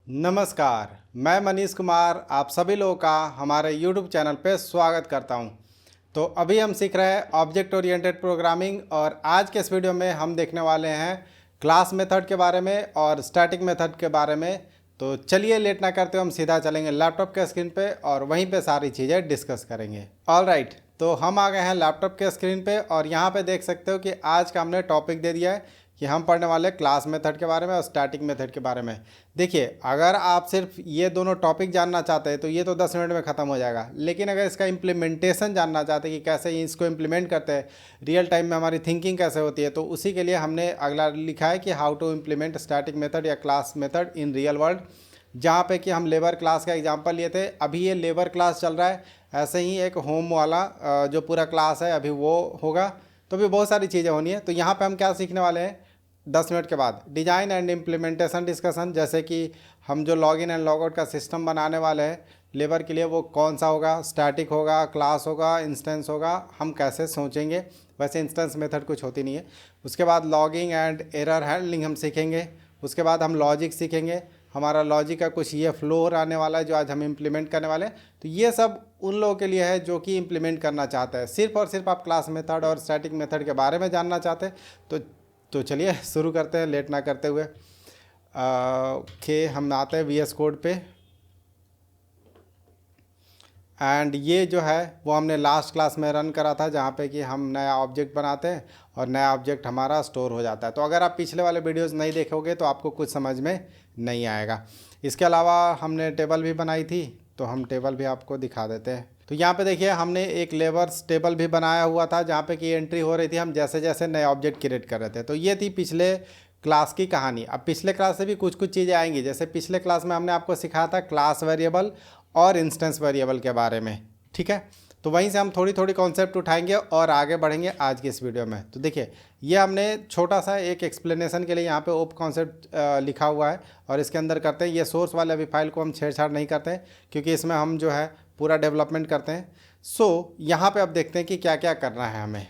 नमस्कार, मैं मनीष कुमार आप सभी लोगों का हमारे YouTube चैनल पे स्वागत करता हूं। तो अभी हम सीख रहे हैं ऑब्जेक्ट ओरिएंटेड प्रोग्रामिंग और आज के इस वीडियो में हम देखने वाले हैं क्लास मेथड के बारे में और स्टैटिक मेथड के बारे में। तो चलिए लेट ना करते हुए हम सीधा चलेंगे लैपटॉप के स्क्रीन पे और वहीं पे सारी चीज़ें डिस्कस करेंगे। ऑलराइट, तो हम आ गए हैं लैपटॉप के स्क्रीन पे और यहाँ पे देख सकते हो कि आज का हमने टॉपिक दे दिया है कि हम पढ़ने वाले क्लास मेथड के बारे में और स्टैटिक मेथड के बारे में। देखिए, अगर आप सिर्फ ये दोनों टॉपिक जानना चाहते हैं तो ये तो 10 मिनट में ख़त्म हो जाएगा, लेकिन अगर इसका इम्प्लीमेंटेशन जानना चाहते हैं कि कैसे इसको इम्प्लीमेंट करते हैं, रियल टाइम में हमारी थिंकिंग कैसे होती है, तो उसी के लिए हमने अगला लिखा है कि how to implement static method या class method in real world, जहाँ पे कि हम लेबर क्लास का एग्जांपल लिए थे। अभी ये लेबर क्लास चल रहा है, ऐसे ही एक होम वाला जो पूरा क्लास है अभी वो होगा, तो भी बहुत सारी चीज़ें होनी है। तो यहाँ पे हम क्या सीखने वाले हैं 10 मिनट के बाद, डिज़ाइन एंड इम्प्लीमेंटेशन डिस्कशन, जैसे कि हम जो लॉगिन एंड लॉगआउट का सिस्टम बनाने वाले हैं लेबर के लिए, वो कौन सा होगा, स्टैटिक होगा, क्लास होगा, इंस्टेंस होगा, हम कैसे सोचेंगे। वैसे इंस्टेंस मेथड कुछ होती नहीं है। उसके बाद लॉगिंग एंड एरर हैंडलिंग हम सीखेंगे। उसके बाद हम लॉजिक सीखेंगे, हमारा लॉजिक का कुछ ये फ्लो आने वाला है जो आज हम इम्प्लीमेंट करने वाले हैं। तो ये सब उन लोगों के लिए है जो कि इम्प्लीमेंट करना चाहते हैं, सिर्फ और सिर्फ आप क्लास मेथड और स्टैटिक मेथड के बारे में जानना चाहते हैं। तो चलिए शुरू करते हैं लेट ना करते हुए। हम आते हैं VS कोड पे, एंड ये जो है वो हमने लास्ट क्लास में रन करा था, जहाँ पे कि हम नया ऑब्जेक्ट बनाते हैं और नया ऑब्जेक्ट हमारा स्टोर हो जाता है। तो अगर आप पिछले वाले वीडियोस नहीं देखोगे तो आपको कुछ समझ में नहीं आएगा। इसके अलावा हमने टेबल भी बनाई थी, तो हम टेबल भी आपको दिखा देते हैं। तो यहाँ पे देखिए, हमने एक लेबर्स टेबल भी बनाया हुआ था जहाँ पे कि एंट्री हो रही थी, हम जैसे जैसे नए ऑब्जेक्ट क्रिएट कर रहे थे। तो ये थी पिछले क्लास की कहानी। अब पिछले क्लास से भी कुछ कुछ चीज़ें आएंगी, जैसे पिछले क्लास में हमने आपको सिखाया था क्लास वेरिएबल और इंस्टेंस वेरिएबल के बारे में, ठीक है। तो वहीं से हम थोड़ी थोड़ी कॉन्सेप्ट उठाएंगे और आगे बढ़ेंगे आज की इस वीडियो में। तो देखिए, ये हमने छोटा सा एक एक्सप्लेनेशन के लिए यहाँ पे ओप कॉन्सेप्ट लिखा हुआ है और इसके अंदर करते हैं। ये सोर्स वाले अभी फाइल को हम छेड़छाड़ नहीं करते हैं क्योंकि इसमें हम जो है पूरा डेवलपमेंट करते हैं। सो यहाँ पे अब देखते हैं कि क्या क्या करना है हमें।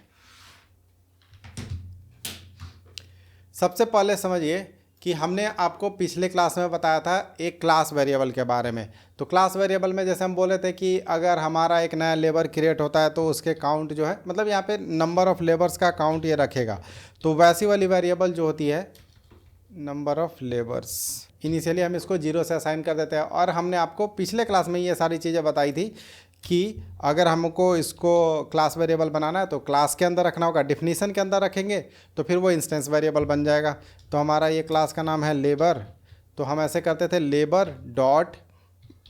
सबसे पहले समझिए कि हमने आपको पिछले क्लास में बताया था एक क्लास वेरिएबल के बारे में। तो क्लास वेरिएबल में जैसे हम बोले थे कि अगर हमारा एक नया लेबर क्रिएट होता है तो उसके काउंट जो है, मतलब यहाँ पे नंबर ऑफ़ लेबर्स का काउंट ये रखेगा। तो वैसी वाली वेरिएबल जो होती है नंबर ऑफ़ लेबर्स, इनिशियली हम इसको 0 से असाइन कर देते हैं। और हमने आपको पिछले क्लास में ये सारी चीज़ें बताई थी कि अगर हमको इसको क्लास वेरिएबल बनाना है तो क्लास के अंदर रखना होगा, डिफिनीशन के अंदर रखेंगे तो फिर वो इंस्टेंस वेरिएबल बन जाएगा। तो हमारा ये क्लास का नाम है लेबर, तो हम ऐसे करते थे labour dot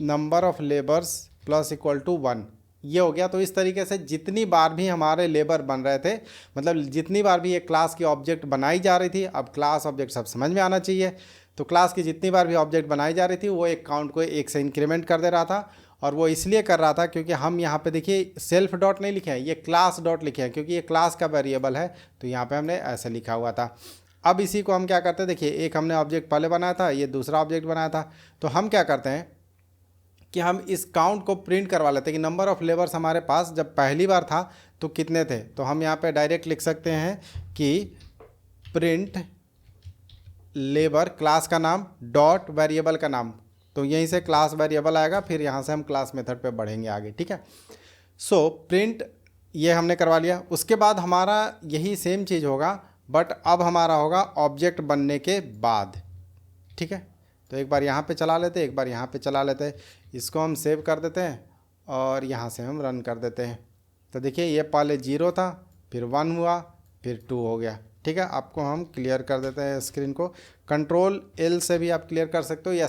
number of labours plus equal to 1, ये हो गया। तो इस तरीके से जितनी बार भी हमारे लेबर बन रहे थे, मतलब जितनी बार भी एक क्लास की ऑब्जेक्ट बनाई जा रही थी, अब क्लास ऑब्जेक्ट सब समझ में आना चाहिए, तो क्लास की जितनी बार भी ऑब्जेक्ट बनाई जा रही थी वो एक काउंट को 1 से इंक्रीमेंट कर दे रहा था। और वो इसलिए कर रहा था क्योंकि हम यहाँ पे देखिए सेल्फ डॉट नहीं लिखे हैं, ये क्लास डॉट लिखे हैं, क्योंकि ये क्लास का वेरिएबल है। तो यहाँ पे हमने ऐसे लिखा हुआ था। अब इसी को हम क्या करते हैं, देखिए एक हमने ऑब्जेक्ट पहले बनाया था, ये दूसरा ऑब्जेक्ट बनाया था। तो हम क्या करते हैं कि हम इस काउंट को प्रिंट करवा लेते हैं कि नंबर ऑफ़ लेबर्स हमारे पास जब पहली बार था तो कितने थे। तो हम यहाँ पे डायरेक्ट लिख सकते हैं कि प्रिंट लेबर, क्लास का नाम डॉट वेरिएबल का नाम, तो यहीं से क्लास वेरिएबल आएगा, फिर यहाँ से हम क्लास मेथड पे बढ़ेंगे आगे, ठीक है। सो प्रिंट ये हमने करवा लिया। उसके बाद हमारा यही सेम चीज़ होगा, बट अब हमारा होगा ऑब्जेक्ट बनने के बाद, ठीक है। तो एक बार यहाँ पे चला लेते हैं, एक बार यहाँ पे चला लेते हैं, इसको हम सेव कर देते हैं और यहाँ से हम रन कर देते हैं। तो देखिए ये पहले 0 था, फिर 1 हुआ, फिर 2 हो गया, ठीक है। आपको हम क्लियर कर देते हैं स्क्रीन को, Ctrl+L से भी आप क्लियर कर सकते हो या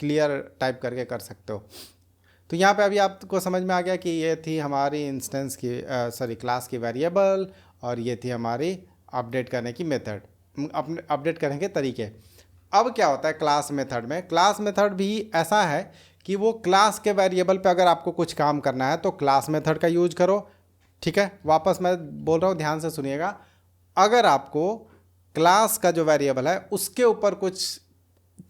क्लियर टाइप करके कर सकते हो। तो यहाँ पे अभी आपको समझ में आ गया कि ये थी हमारी इंस्टेंस की क्लास की वेरिएबल और ये थी हमारी अपडेट करने की मेथड, अपडेट करने के तरीके। अब क्या होता है क्लास मेथड में, क्लास मेथड भी ऐसा है कि वो क्लास के वेरिएबल पे अगर आपको कुछ काम करना है तो क्लास मेथड का यूज करो, ठीक है। वापस मैं बोल रहा हूँ, ध्यान से सुनिएगा। अगर आपको क्लास का जो वेरिएबल है उसके ऊपर कुछ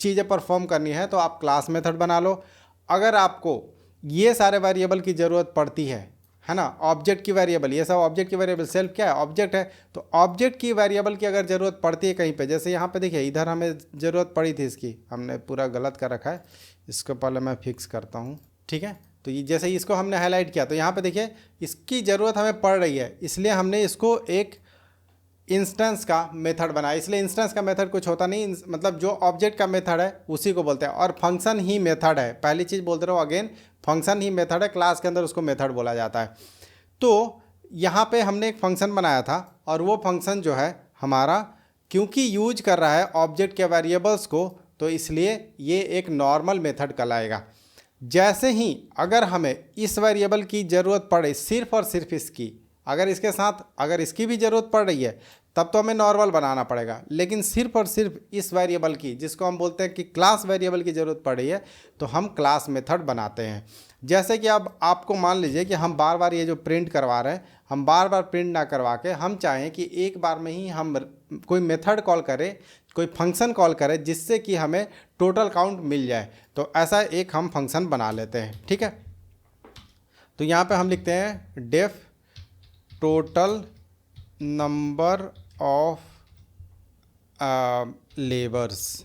चीज़ें परफॉर्म करनी है तो आप क्लास मेथड बना लो। अगर आपको ये सारे वेरिएबल की ज़रूरत पड़ती है है ना, ऑब्जेक्ट की वेरिएबल, ये सब ऑब्जेक्ट की वेरिएबल। सेल्फ क्या है, ऑब्जेक्ट है। तो ऑब्जेक्ट की वेरिएबल की अगर ज़रूरत पड़ती है कहीं पे, जैसे यहाँ पे देखिए इधर हमें ज़रूरत पड़ी थी इसकी, हमने पूरा गलत कर रखा है, इसको पहले मैं फिक्स करता हूँ, ठीक है। तो ये जैसे इसको हमने हाईलाइट किया तो यहाँ पे देखिए इसकी ज़रूरत हमें पड़ रही है, इसलिए हमने इसको एक इंस्टेंस का मेथड बनाया। इसलिए इंस्टेंस का मेथड कुछ होता नहीं, मतलब जो ऑब्जेक्ट का मेथड है उसी को बोलते हैं, और फंक्शन ही मेथड है। पहली चीज़ बोलते रहो अगेन, फंक्शन ही मेथड है, क्लास के अंदर उसको मेथड बोला जाता है। तो यहाँ पे हमने एक फंक्शन बनाया था, और वो फंक्शन जो है हमारा क्योंकि यूज कर रहा है ऑब्जेक्ट के वेरिएबल्स को, तो इसलिए ये एक नॉर्मल मेथड कहलाएगा। जैसे ही अगर हमें इस वेरिएबल की ज़रूरत पड़े, सिर्फ और सिर्फ इसकी, अगर इसके साथ अगर इसकी भी ज़रूरत पड़ रही है तब तो हमें नॉर्मल बनाना पड़ेगा, लेकिन सिर्फ और सिर्फ इस वेरिएबल की, जिसको हम बोलते हैं कि क्लास वेरिएबल की ज़रूरत पड़ रही है, तो हम क्लास मेथड बनाते हैं। जैसे कि अब आपको मान लीजिए कि हम बार बार ये जो प्रिंट करवा रहे हैं, हम बार बार प्रिंट ना करवा के हम चाहें कि एक बार में ही हम कोई मेथड कॉल करें, कोई फंक्शन कॉल करें, जिससे कि हमें टोटल काउंट मिल जाए, तो ऐसा एक हम फंक्शन बना लेते हैं, ठीक है। तो यहाँ पे हम लिखते हैं def total number of labours,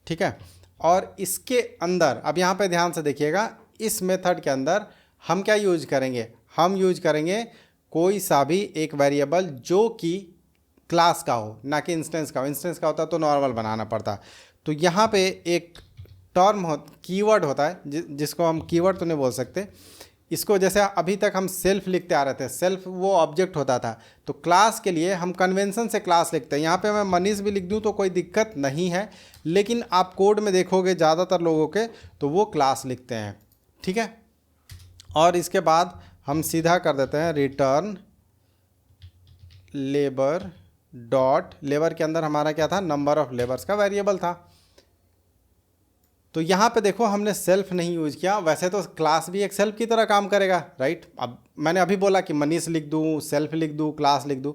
ठीक है। और इसके अंदर अब यहाँ पे ध्यान से देखिएगा, इस मेथड के अंदर हम क्या यूज करेंगे, हम यूज करेंगे कोई सा भी एक वेरिएबल जो कि क्लास का हो, ना कि इंस्टेंस का हो। इंस्टेंस का होता तो नॉर्मल बनाना पड़ता। तो यहाँ पे एक टर्म कीवर्ड होता है, जिसको हम कीवर्ड तो नहीं बोल सकते इसको, जैसे अभी तक हम सेल्फ लिखते आ रहे थे, सेल्फ वो ऑब्जेक्ट होता था, तो क्लास के लिए हम कन्वेंशन से क्लास लिखते हैं। यहाँ पे मैं मनीष भी लिख दूँ तो कोई दिक्कत नहीं है, लेकिन आप कोड में देखोगे ज़्यादातर लोगों के तो वो क्लास लिखते हैं, ठीक है। और इसके बाद हम सीधा कर देते हैं रिटर्न लेबर डॉट, लेबर के अंदर हमारा क्या था, नंबर ऑफ लेबर्स का वेरिएबल था। तो यहाँ पे देखो हमने सेल्फ नहीं यूज किया, वैसे तो क्लास भी एक सेल्फ की तरह काम करेगा, राइट। अब मैंने अभी बोला कि मनीष लिख दूँ, सेल्फ लिख दूँ, क्लास लिख दूँ,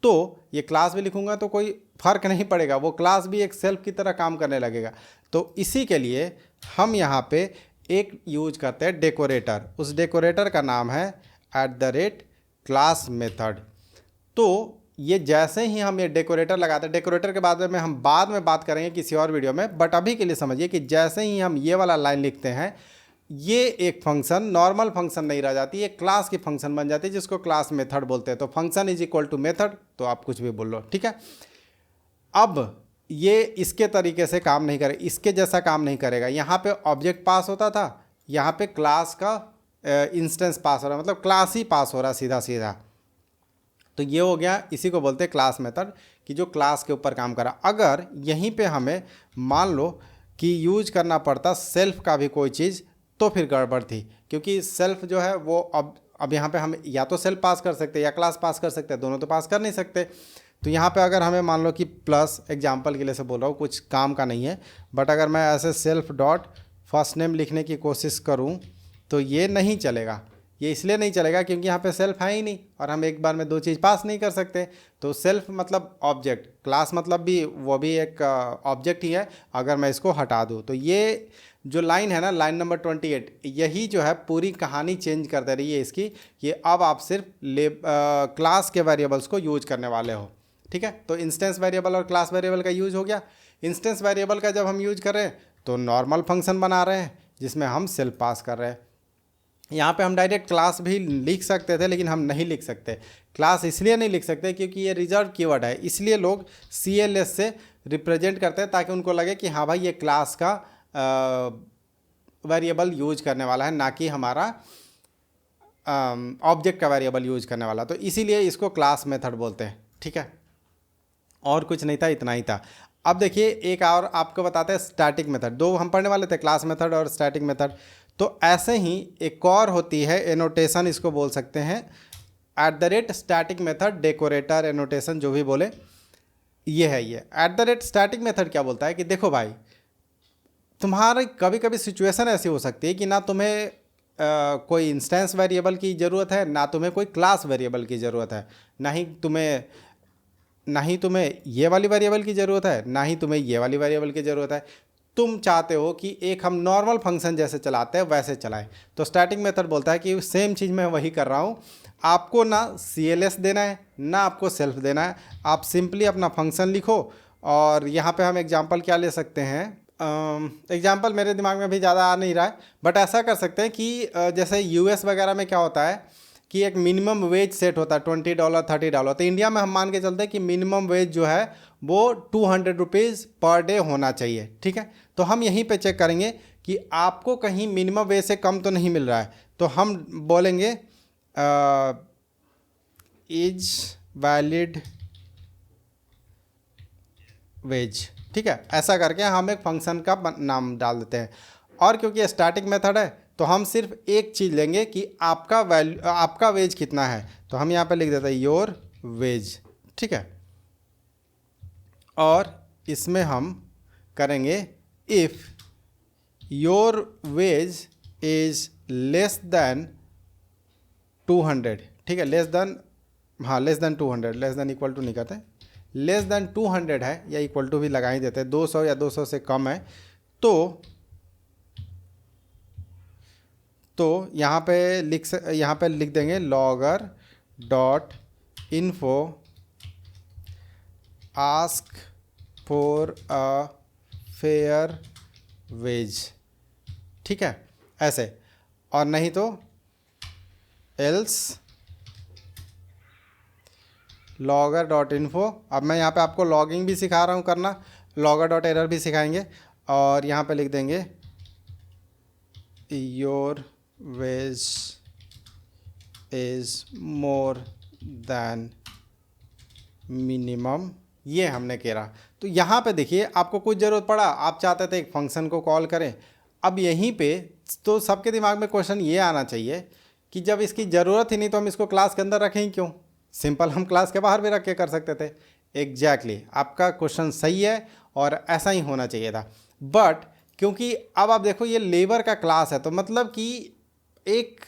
तो ये क्लास भी लिखूँगा तो कोई फ़र्क नहीं पड़ेगा, वो क्लास भी एक सेल्फ की तरह काम करने लगेगा। तो इसी के लिए हम यहाँ पे एक यूज करते हैं डेकोरेटर। उस डेकोरेटर का नाम है @क्लास मेथड। तो ये जैसे ही हम ये डेकोरेटर लगाते हैं, डेकोरेटर के बारे में हम बाद में बात करेंगे किसी और वीडियो में, बट अभी के लिए समझिए कि जैसे ही हम ये वाला लाइन लिखते हैं, ये एक फंक्शन नॉर्मल फंक्शन नहीं रह जाती, ये क्लास की फंक्शन बन जाती है, जिसको क्लास मेथड बोलते हैं। तो function is equal to method, तो आप कुछ भी बोल लो, ठीक है। अब ये इसके तरीके से काम नहीं करे, इसके जैसा काम नहीं करेगा। यहाँ पे ऑब्जेक्ट पास होता था, यहाँ पे क्लास का इंस्टेंस पास हो रहा है, मतलब क्लास ही पास हो रहा है सीधा सीधा। तो ये हो गया, इसी को बोलते हैं क्लास मेथड, कि जो क्लास के ऊपर काम करा। अगर यहीं पे हमें मान लो कि यूज करना पड़ता सेल्फ का भी कोई चीज़, तो फिर गड़बड़ थी, क्योंकि सेल्फ जो है वो अब यहाँ पे हम या तो सेल्फ पास कर सकते हैं या क्लास पास कर सकते हैं, दोनों तो पास कर नहीं सकते। तो यहाँ पे अगर हमें मान लो कि प्लस, एग्जांपल के लिए से बोल रहा हूँ, कुछ काम का नहीं है, बट अगर मैं ऐसे सेल्फ डॉट फर्स्ट नेम लिखने की कोशिश करूँ तो ये नहीं चलेगा। ये इसलिए नहीं चलेगा क्योंकि यहाँ पे सेल्फ है ही नहीं, और हम एक बार में दो चीज़ पास नहीं कर सकते। तो सेल्फ मतलब ऑब्जेक्ट, क्लास मतलब भी वो भी एक ऑब्जेक्ट ही है। अगर मैं इसको हटा दूँ तो ये जो लाइन है ना, लाइन नंबर 28, यही जो है पूरी कहानी चेंज कर दे रही है इसकी। ये अब आप सिर्फ क्लास के वेरिएबल्स को यूज करने वाले हो, ठीक है। तो इंस्टेंस वेरिएबल और क्लास वेरिएबल का यूज हो गया। इंस्टेंस वेरिएबल का जब हम यूज कर रहे हैं तो नॉर्मल फंक्शन बना रहे हैं जिसमें हम सेल्फ पास कर रहे हैं। यहाँ पे हम डायरेक्ट क्लास भी लिख सकते थे, लेकिन हम नहीं लिख सकते। क्लास इसलिए नहीं लिख सकते क्योंकि ये रिजर्व कीवर्ड है, इसलिए लोग CLS से रिप्रेजेंट करते हैं, ताकि उनको लगे कि हाँ भाई ये क्लास का वेरिएबल यूज करने वाला है, ना कि हमारा ऑब्जेक्ट का वेरिएबल यूज करने वाला। तो इसीलिए इसको क्लास मेथड बोलते हैं, ठीक है। और कुछ नहीं था, इतना ही था। अब देखिए एक और आपको बताते हैं स्टैटिक मेथड। दो हम पढ़ने वाले थे, क्लास मेथड और स्टैटिक मेथड। तो ऐसे ही एक और होती है एनोटेशन, इसको बोल सकते हैं @स्टैटिक मेथड, डेकोरेटर, एनोटेशन जो भी बोले, ये है। ये @स्टैटिक मेथड क्या बोलता है कि देखो भाई, तुम्हारी कभी कभी सिचुएशन ऐसी हो सकती है कि ना तुम्हें कोई इंस्टेंस वेरिएबल की ज़रूरत है, ना तुम्हें कोई क्लास वेरिएबल की ज़रूरत है, ना ही तुम्हें ये वाली वेरिएबल की ज़रूरत है, ना ही तुम्हें ये वाली वेरिएबल की ज़रूरत है। तुम चाहते हो कि एक हम नॉर्मल फंक्शन जैसे चलाते हैं वैसे चलाएं। तो स्टैटिक मेथड बोलता है कि सेम चीज़ मैं वही कर रहा हूँ, आपको ना CLS देना है ना आपको सेल्फ देना है, आप सिंपली अपना फंक्शन लिखो। और यहाँ पे हम एग्जांपल क्या ले सकते हैं, एग्जांपल मेरे दिमाग में भी ज़्यादा आ नहीं रहा है, बट ऐसा कर सकते हैं कि जैसे US वगैरह में क्या होता है कि एक मिनिमम वेज सेट होता है $20 $30। तो इंडिया में हम मान के चलते हैं कि मिनिमम वेज जो है वो ₹200 पर डे होना चाहिए, ठीक है। तो हम यहीं पे चेक करेंगे कि आपको कहीं मिनिमम वेज से कम तो नहीं मिल रहा है, तो हम बोलेंगे इज वैलिड वेज, ठीक है। ऐसा करके हम एक फंक्शन का नाम डाल देते हैं। और क्योंकि स्टैटिक मेथड है तो हम सिर्फ एक चीज़ लेंगे कि आपका वेज कितना है, तो हम यहाँ पे लिख देते हैं योर वेज, ठीक है। और इसमें हम करेंगे if your wage is less than 200, ठीक है। Less than 200, less than equal to नहीं कहते, लेस देन 200 है या इक्वल टू भी लगा ही देते हैं, 200 या 200 से कम है तो यहाँ पे लिख देंगे logger dot info ask for a fair wage, ठीक है, ऐसे। और नहीं तो एल्स लॉगर डॉट इन्फो। अब मैं यहाँ पे आपको लॉगिंग भी सिखा रहा हूँ करना, लॉगर डॉट एरर भी सिखाएंगे। और यहाँ पे लिख देंगे your wage is more than minimum, ये हमने करा। तो यहाँ पे देखिए आपको कुछ ज़रूरत पड़ा, आप चाहते थे एक फंक्शन को कॉल करें। अब यहीं पे तो सबके दिमाग में क्वेश्चन ये आना चाहिए कि जब इसकी ज़रूरत ही नहीं तो हम इसको क्लास के अंदर रखें ही क्यों, सिंपल हम क्लास के बाहर भी रख के कर सकते थे। एग्जैक्टली आपका क्वेश्चन सही है और ऐसा ही होना चाहिए था। बट क्योंकि अब आप देखो ये लेबर का क्लास है, तो मतलब कि एक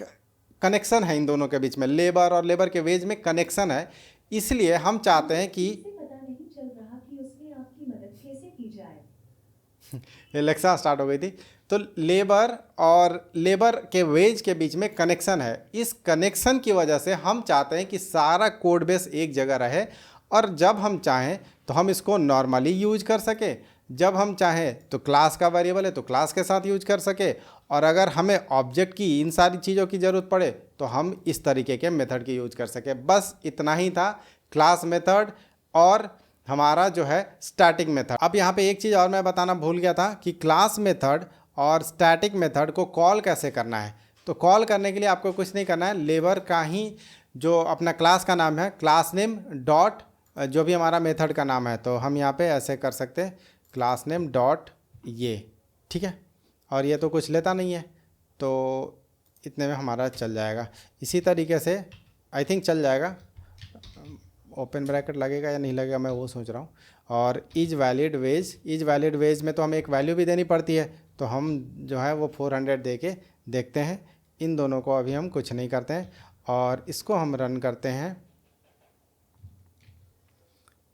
कनेक्शन है इन दोनों के बीच में, लेबर और लेबर के वेज में कनेक्शन है, इसलिए हम चाहते हैं कि पता नहीं चल रहा कि उसमें आपकी मदद कैसे की जाए। एलेक्सा स्टार्ट हो गई थी। तो लेबर और लेबर के वेज के बीच में कनेक्शन है, इस कनेक्शन की वजह से हम चाहते हैं कि सारा कोड बेस एक जगह रहे और जब हम चाहें तो हम इसको नॉर्मली यूज कर सके, जब हम चाहें तो क्लास का वेरिएबल है तो क्लास के साथ यूज कर सके, और अगर हमें ऑब्जेक्ट की इन सारी चीज़ों की ज़रूरत पड़े तो हम इस तरीके के मेथड की यूज कर सके। बस इतना ही था क्लास मेथड और हमारा जो है स्टैटिक मेथड। अब यहाँ पे एक चीज़ और मैं बताना भूल गया था कि क्लास मेथड और स्टैटिक मेथड को कॉल कैसे करना है। तो कॉल करने के लिए आपको कुछ नहीं करना है, लेबर का ही जो अपना क्लास का नाम है, क्लास नेम डॉट जो भी हमारा मेथड का नाम है, तो हम यहाँ पे ऐसे कर सकते हैं क्लास नेम डॉट ये, ठीक है। और ये तो कुछ लेता नहीं है तो इतने में हमारा चल जाएगा। इसी तरीके से आई थिंक चल जाएगा, ओपन ब्रैकेट लगेगा या नहीं लगेगा मैं वो सोच रहा हूँ। और इज वैलिड वेज में तो हमें एक वैल्यू भी देनी पड़ती है, तो हम जो है वो 400 दे के देखते हैं। इन दोनों को अभी हम कुछ नहीं करते हैं और इसको हम रन करते हैं,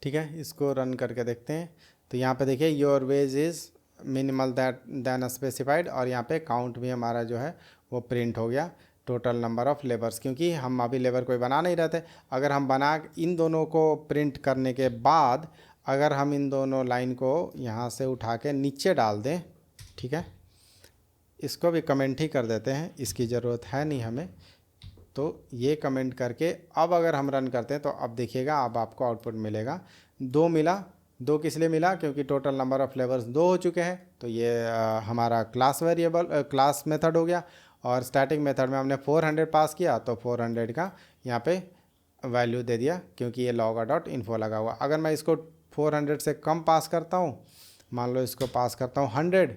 ठीक है। इसको रन करके देखते हैं तो यहाँ पे देखिए your wage is minimal than specified, और यहाँ पे काउंट भी हमारा जो है वो प्रिंट हो गया, टोटल नंबर ऑफ़ लेबर्स, क्योंकि हम अभी लेबर कोई बना नहीं रहे थे। अगर हम बना इन दोनों को प्रिंट करने के बाद अगर हम इन दोनों लाइन को यहाँ से उठा के नीचे डाल दें, ठीक है, इसको भी कमेंट ही कर देते हैं, इसकी ज़रूरत है नहीं हमें, तो ये कमेंट करके अब अगर हम रन करते हैं तो अब देखिएगा अब आपको आउटपुट मिलेगा 2 मिला। 2 किस लिए मिला, क्योंकि टोटल नंबर ऑफ़ लेबर्स 2 हो चुके हैं। तो ये हमारा क्लास मेथड हो गया। और स्टैटिक मेथड में हमने 400 पास किया तो 400 का यहाँ पे वैल्यू दे दिया, क्योंकि ये लॉगर डॉट इन्फो लगा हुआ। अगर मैं इसको 400 से कम पास करता हूँ, मान लो इसको पास करता हूँ 100,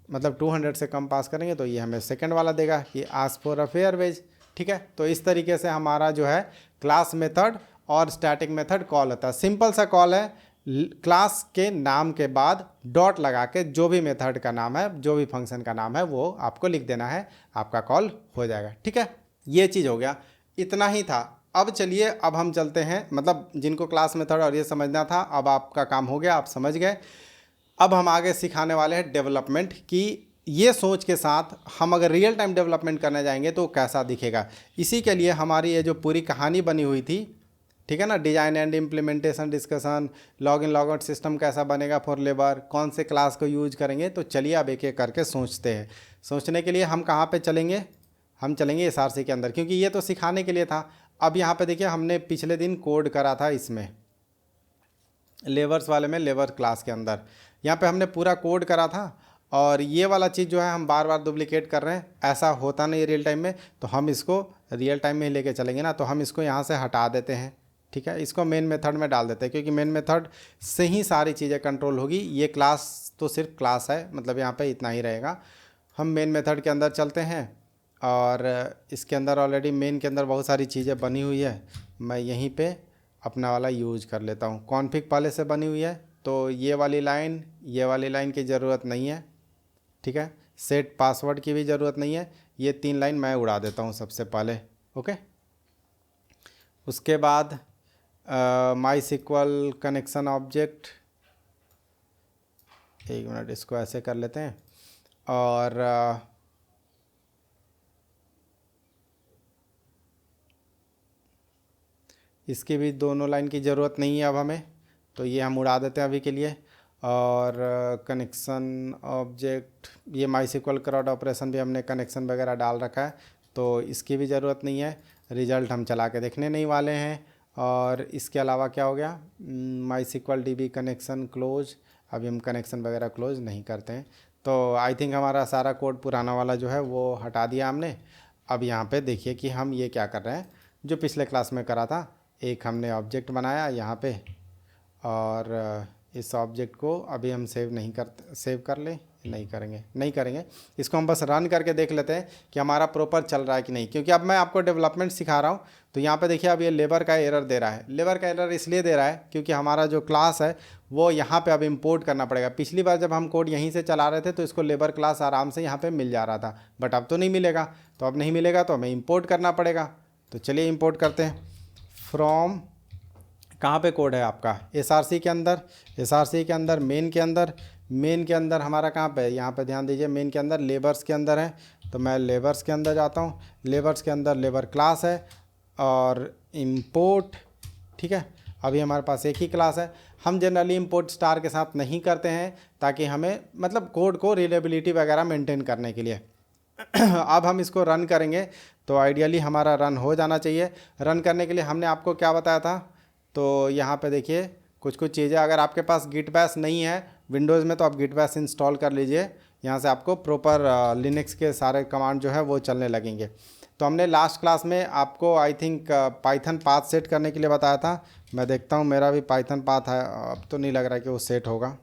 मतलब 200 से कम पास करेंगे तो ये हमें सेकंड वाला देगा कि ask for a fair wage, ठीक है। तो इस तरीके से हमारा जो है क्लास मेथड और स्टैटिक मेथड कॉल होता है। सिंपल सा कॉल है, क्लास के नाम के बाद डॉट लगा के जो भी मेथड का नाम है, जो भी फंक्शन का नाम है वो आपको लिख देना है, आपका कॉल हो जाएगा, ठीक है। ये चीज़ हो गया, इतना ही था। अब चलिए अब हम चलते हैं, मतलब जिनको क्लास मेथड और ये समझना था अब आपका काम हो गया, आप समझ गए। अब हम आगे सिखाने वाले हैं डेवलपमेंट की, ये सोच के साथ हम अगर रियल टाइम डेवलपमेंट करने जाएंगे तो कैसा दिखेगा। इसी के लिए हमारी ये जो पूरी कहानी बनी हुई थी, ठीक है ना, design and implementation discussion, log in log out system कैसा बनेगा फॉर लेबर, कौन से क्लास को यूज करेंगे, तो चलिए अब एक एक करके सोचते हैं। सोचने के लिए हम कहाँ पे चलेंगे, हम चलेंगे SRC के अंदर, क्योंकि ये तो सिखाने के लिए था। अब यहाँ पे देखिए हमने पिछले दिन कोड करा था इसमें लेबर्स वाले में, लेबर क्लास के अंदर यहाँ पे हमने पूरा कोड करा था, और ये वाला चीज़ जो है हम बार बार डुप्लीकेट कर रहे हैं, ऐसा होता नहीं रियल टाइम में, तो हम इसको रियल टाइम में ही लेके चलेंगे ना। तो हम इसको यहाँ से हटा देते हैं, ठीक है, इसको मेन मेथड में डाल देते हैं, क्योंकि मेन मेथड से ही सारी चीज़ें कंट्रोल होगी। ये क्लास तो सिर्फ क्लास है, मतलब यहाँ पे इतना ही रहेगा। हम मेन मेथड के अंदर चलते हैं, और इसके अंदर ऑलरेडी मेन के अंदर बहुत सारी चीज़ें बनी हुई है। मैं यहीं पे अपना वाला यूज कर लेता हूँ। कॉन्फ़िग पहले से बनी हुई है, तो ये वाली लाइन की ज़रूरत नहीं है, ठीक है। सेट पासवर्ड की भी ज़रूरत नहीं है, ये 3 लाइन मैं उड़ा देता हूँ सबसे पहले, ओके। उसके बाद MySQL कनेक्शन ऑब्जेक्ट, एक मिनट इसको ऐसे कर लेते हैं, और इसकी भी दोनों लाइन की ज़रूरत नहीं है अब हमें, तो ये हम उड़ा देते हैं अभी के लिए। और कनेक्शन ऑब्जेक्ट, ये MySQL CRUD ऑपरेशन भी हमने कनेक्शन वगैरह डाल रखा है, तो इसकी भी ज़रूरत नहीं है। रिज़ल्ट हम चला के देखने नहीं वाले हैं। और इसके अलावा क्या हो गया, MySQL DB कनेक्शन क्लोज, अभी हम कनेक्शन वगैरह क्लोज नहीं करते हैं। तो आई थिंक हमारा सारा कोड पुराना वाला जो है वो हटा दिया हमने। अब यहाँ पे देखिए कि हम ये क्या कर रहे हैं, जो पिछले क्लास में करा था, एक हमने ऑब्जेक्ट बनाया यहाँ पे, और इस ऑब्जेक्ट को अभी हम सेव कर ले, नहीं करेंगे। इसको हम बस रन करके देख लेते हैं कि हमारा प्रॉपर चल रहा है कि नहीं, क्योंकि अब मैं आपको डेवलपमेंट सिखा रहा हूँ। तो यहाँ पे देखिए अब ये लेबर का एरर दे रहा है। लेबर का एरर इसलिए दे रहा है क्योंकि हमारा जो क्लास है वो यहाँ पे अब इंपोर्ट करना पड़ेगा। पिछली बार जब हम कोड यहीं से चला रहे थे तो इसको लेबर क्लास आराम से यहाँ पे मिल जा रहा था, बट अब तो नहीं मिलेगा। तो अब नहीं मिलेगा तो हमें इंपोर्ट करना पड़ेगा। तो चलिए इंपोर्ट करते हैं। फ्रॉम, कहाँ पे कोड है आपका, SRC के अंदर, SRC के अंदर मेन के अंदर हमारा कहाँ पे है, यहाँ पे ध्यान दीजिए, मेन के अंदर लेबर्स के अंदर है। तो मैं लेबर्स के अंदर जाता हूँ, लेबर्स के अंदर लेबर क्लास है और इंपोर्ट, ठीक है। अभी हमारे पास एक ही क्लास है। हम जनरली इंपोर्ट स्टार के साथ नहीं करते हैं, ताकि हमें मतलब कोड को रिलेबिलिटी वगैरह मेंटेन करने के लिए। अब हम इसको रन करेंगे तो आइडियली हमारा रन हो जाना चाहिए। रन करने के लिए हमने आपको क्या बताया था, तो यहाँ पे देखिए कुछ चीज़ें, अगर आपके पास गिट बैश नहीं है विंडोज़ में तो आप गिट बैश इंस्टॉल कर लीजिए। यहाँ से आपको प्रॉपर लिनक्स के सारे कमांड जो है वो चलने लगेंगे। तो हमने लास्ट क्लास में आपको I think Python path set करने के लिए बताया था। मैं देखता हूँ मेरा भी पाइथन पाथ है, अब तो नहीं लग रहा है कि वो सेट होगा,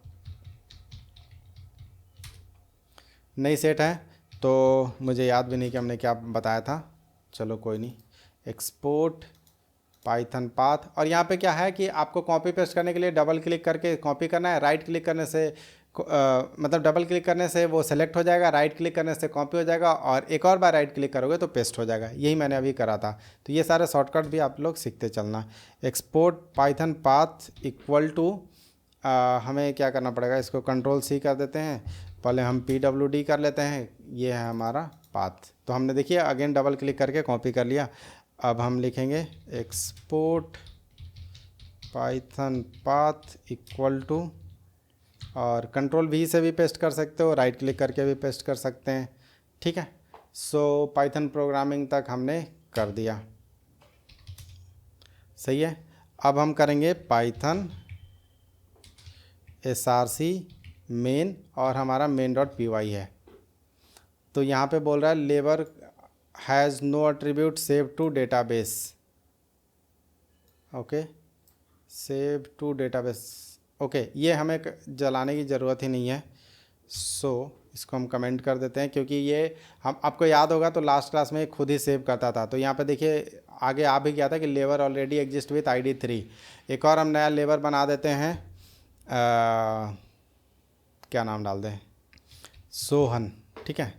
नहीं सेट है तो मुझे याद भी नहीं कि हमने क्या बताया था। चलो कोई नहीं, एक्सपोर्ट पाइथन पाथ। और यहाँ पे क्या है कि आपको कॉपी पेस्ट करने के लिए डबल क्लिक करके कॉपी करना है। राइट क्लिक करने से मतलब डबल क्लिक करने से वो सेलेक्ट हो जाएगा, राइट क्लिक करने से कॉपी हो जाएगा, और एक और बार राइट क्लिक करोगे तो पेस्ट हो जाएगा। यही मैंने अभी करा था। तो ये सारे शॉर्टकट भी आप लोग सीखते चलना। Export Python path equal to, हमें क्या करना पड़ेगा, इसको Ctrl+C कर देते हैं। पहले हम PWD कर लेते हैं, ये है हमारा पाथ। तो हमने देखिए अगेन डबल क्लिक करके कॉपी कर लिया। अब हम लिखेंगे export Python path equal to, और Ctrl+V से भी पेस्ट कर सकते हो, राइट क्लिक करके भी पेस्ट कर सकते हैं, ठीक है। सो पाइथन प्रोग्रामिंग तक हमने कर दिया, सही है। अब हम करेंगे पाइथन SRC मेन, और हमारा main.py है। तो यहाँ पे बोल रहा है labour has no attribute save to database, okay, save to database, okay. ये हमें जलाने की ज़रूरत ही नहीं है। सो इसको हम कमेंट कर देते हैं, क्योंकि ये हम, आपको याद होगा तो लास्ट क्लास में खुद ही सेव करता था। तो यहाँ पे देखिए आगे आ भी गया था कि labour already exist with ID 3। एक और हम नया लेबर बना देते हैं, क्या नाम डाल दें, सोहन, ठीक है,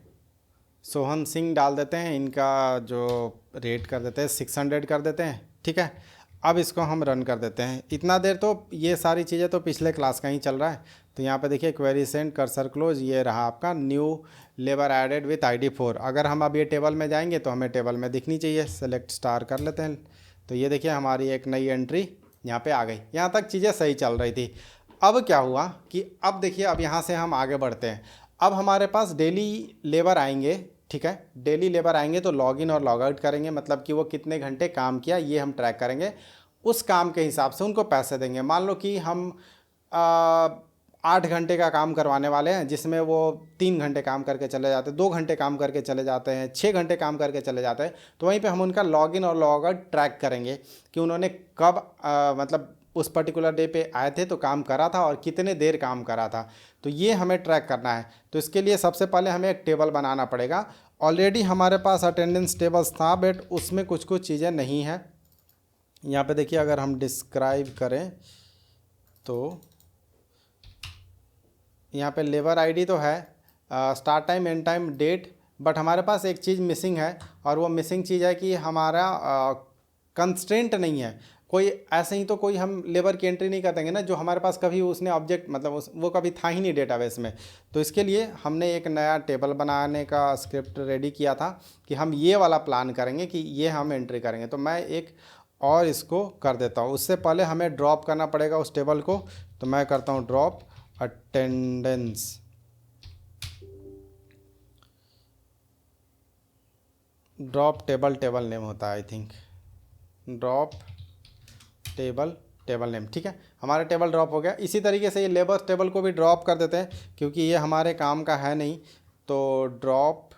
सोहन सिंह डाल देते हैं। इनका जो रेट कर देते हैं 600 कर देते हैं, ठीक है। अब इसको हम रन कर देते हैं। इतना देर तो ये सारी चीज़ें तो पिछले क्लास का ही चल रहा है। तो यहाँ पे देखिए क्वेरी सेंड कर्सर क्लोज, ये रहा आपका new labour added with ID 4। अगर हम अब ये टेबल में जाएंगे तो हमें टेबल में दिखनी चाहिए, सेलेक्ट स्टार कर लेते हैं। तो ये देखिए हमारी एक नई एंट्री यहाँ पे आ गई। यहाँ तक चीज़ें सही चल रही थी। अब क्या हुआ कि अब देखिए, अब यहाँ से हम आगे बढ़ते हैं। अब हमारे पास डेली लेबर आएंगे, ठीक है। डेली लेबर आएंगे तो लॉगिन और लॉग आउट करेंगे, मतलब कि वो कितने घंटे काम किया ये हम ट्रैक करेंगे। उस काम के हिसाब से उनको पैसे देंगे। मान लो कि हम 8 घंटे का काम करवाने वाले हैं, जिसमें वो 3 घंटे काम करके चले जाते हैं, 2 घंटे काम करके चले जाते हैं, 6 घंटे काम करके चले जाते हैं। तो वहीं पे हम उनका लॉगिन और लॉग आउट ट्रैक करेंगे कि उन्होंने कब मतलब उस पर्टिकुलर डे पे आए थे तो काम करा था और कितने देर काम करा था। तो ये हमें ट्रैक करना है। तो इसके लिए सबसे पहले हमें एक टेबल बनाना पड़ेगा। ऑलरेडी हमारे पास अटेंडेंस टेबल्स था, बट उसमें कुछ कुछ चीज़ें नहीं हैं। यहाँ पे देखिए, अगर हम डिस्क्राइब करें तो यहाँ पे लेबर ID तो है, start time, end time, date, but हमारे पास एक चीज़ मिसिंग है। और वो मिसिंग चीज़ है कि हमारा कंस्ट्रेंट नहीं है। कोई ऐसे ही तो कोई हम लेबर की एंट्री नहीं कर देंगे ना, जो हमारे पास कभी उसने ऑब्जेक्ट मतलब वो कभी था ही नहीं डेटाबेस में। तो इसके लिए हमने एक नया टेबल बनाने का स्क्रिप्ट रेडी किया था कि हम ये वाला प्लान करेंगे कि ये हम एंट्री करेंगे। तो मैं एक और इसको कर देता हूँ। उससे पहले हमें ड्रॉप करना पड़ेगा उस टेबल को। तो मैं करता हूँ drop attendance, drop table, table name होता है I think, drop table name, ठीक है। हमारा टेबल ड्रॉप हो गया। इसी तरीके से ये लेबर टेबल को भी ड्रॉप कर देते हैं, क्योंकि ये हमारे काम का है नहीं। तो ड्रॉप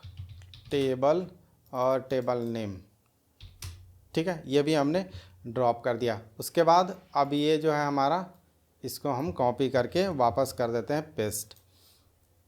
टेबल और टेबल नेम, ठीक है, ये भी हमने ड्रॉप कर दिया। उसके बाद अब ये जो है हमारा, इसको हम कॉपी करके वापस कर देते हैं पेस्ट,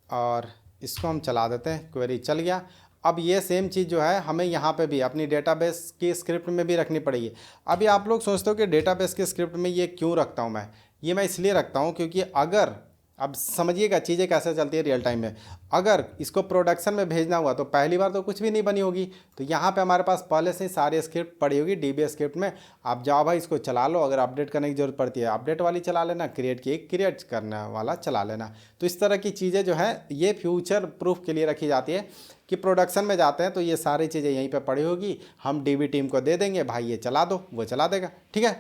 और इसको हम चला देते हैं। क्वेरी चल गया। अब ये सेम चीज़ जो है हमें यहाँ पे भी अपनी डेटाबेस की स्क्रिप्ट में भी रखनी पड़ेगी। अभी आप लोग सोचते हो कि डेटाबेस की स्क्रिप्ट में ये क्यों रखता हूँ मैं, ये मैं इसलिए रखता हूँ क्योंकि अगर, अब समझिएगा चीज़ें कैसे चलती है रियल टाइम में। अगर इसको प्रोडक्शन में भेजना हुआ तो पहली बार तो कुछ भी नहीं बनी होगी। तो यहाँ पे हमारे पास पहले से ही सारी स्क्रिप्ट पड़ी होगी DB स्क्रिप्ट में। आप जाओ भाई, इसको चला लो। अगर अपडेट करने की ज़रूरत पड़ती है अपडेट वाली चला लेना, क्रिएट करने वाला चला लेना। तो इस तरह की चीज़ें जो है ये फ्यूचर प्रूफ के लिए रखी जाती है कि प्रोडक्शन में जाते हैं तो ये सारी चीज़ें यहीं पर पड़ी होगी। हम DB टीम को दे देंगे, भाई ये चला दो, वो चला देगा, ठीक है।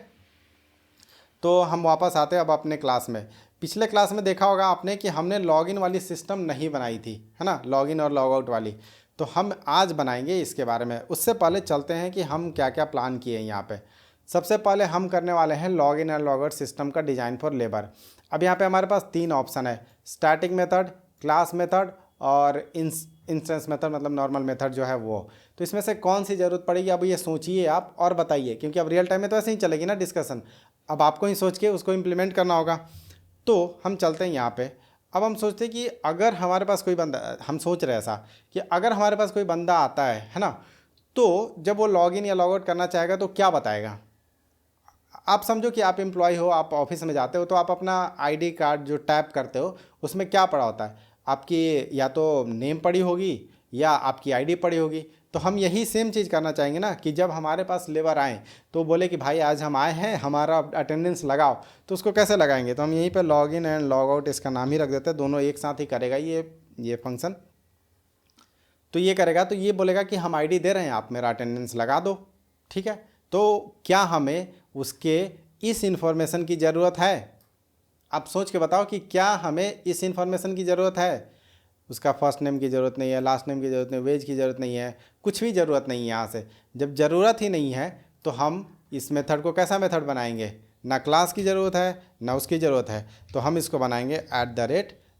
तो हम वापस आते हैं अब अपने क्लास में। पिछले क्लास में देखा होगा आपने कि हमने लॉगिन वाली सिस्टम नहीं बनाई थी, है ना, लॉगिन और लॉग आउट वाली। तो हम आज बनाएंगे इसके बारे में। उससे पहले चलते हैं कि हम क्या क्या प्लान किए हैं यहाँ पे। सबसे पहले हम करने वाले हैं लॉगिन और लॉग आउट सिस्टम का डिज़ाइन फॉर लेबर। अब यहाँ पे हमारे पास 3 ऑप्शन है, स्टैटिक मेथड, क्लास मेथड और इंस्टेंस मेथड, मतलब नॉर्मल मेथड जो है वो। तो इसमें से कौन सी ज़रूरत पड़ेगी, अब ये सोचिए आप और बताइए, क्योंकि अब रियल टाइम में तो ऐसे ही चलेगी ना डिस्कशन। अब आपको ही सोच के उसको इम्प्लीमेंट करना होगा। तो हम चलते हैं यहाँ पे। अब हम सोचते हैं कि अगर हमारे पास कोई बंदा, हम सोच रहे हैं ऐसा कि अगर हमारे पास कोई बंदा आता है ना, तो जब वो लॉगिन या लॉग आउट करना चाहेगा तो क्या बताएगा। आप समझो कि आप एम्प्लॉय हो, आप ऑफिस में जाते हो, तो आप अपना ID कार्ड जो टैप करते हो उसमें क्या पड़ा होता है, आपकी या तो नेम पड़ी होगी या आपकी ID पड़ी होगी। तो हम यही सेम चीज़ करना चाहेंगे ना कि जब हमारे पास लेबर आए तो बोले कि भाई आज हम आए हैं, हमारा अटेंडेंस लगाओ। तो उसको कैसे लगाएंगे, तो हम यहीं पे लॉगिन एंड लॉग आउट इसका नाम ही रख देते हैं, दोनों एक साथ ही करेगा ये फंक्शन। तो ये करेगा, तो ये बोलेगा कि हम ID दे रहे हैं, आप मेरा अटेंडेंस लगा दो, ठीक है। तो क्या हमें उसके इस इंफॉर्मेशन की ज़रूरत है, आप सोच के बताओ कि क्या हमें इस इंफॉर्मेशन की ज़रूरत है। उसका फर्स्ट नेम की ज़रूरत नहीं है, लास्ट नेम की ज़रूरत नहीं, वेज की ज़रूरत नहीं है, कुछ भी ज़रूरत नहीं है। यहाँ से जब ज़रूरत ही नहीं है तो हम इस मेथड को कैसा मेथड बनाएंगे, ना क्लास की ज़रूरत है ना उसकी ज़रूरत है, तो हम इसको बनाएंगे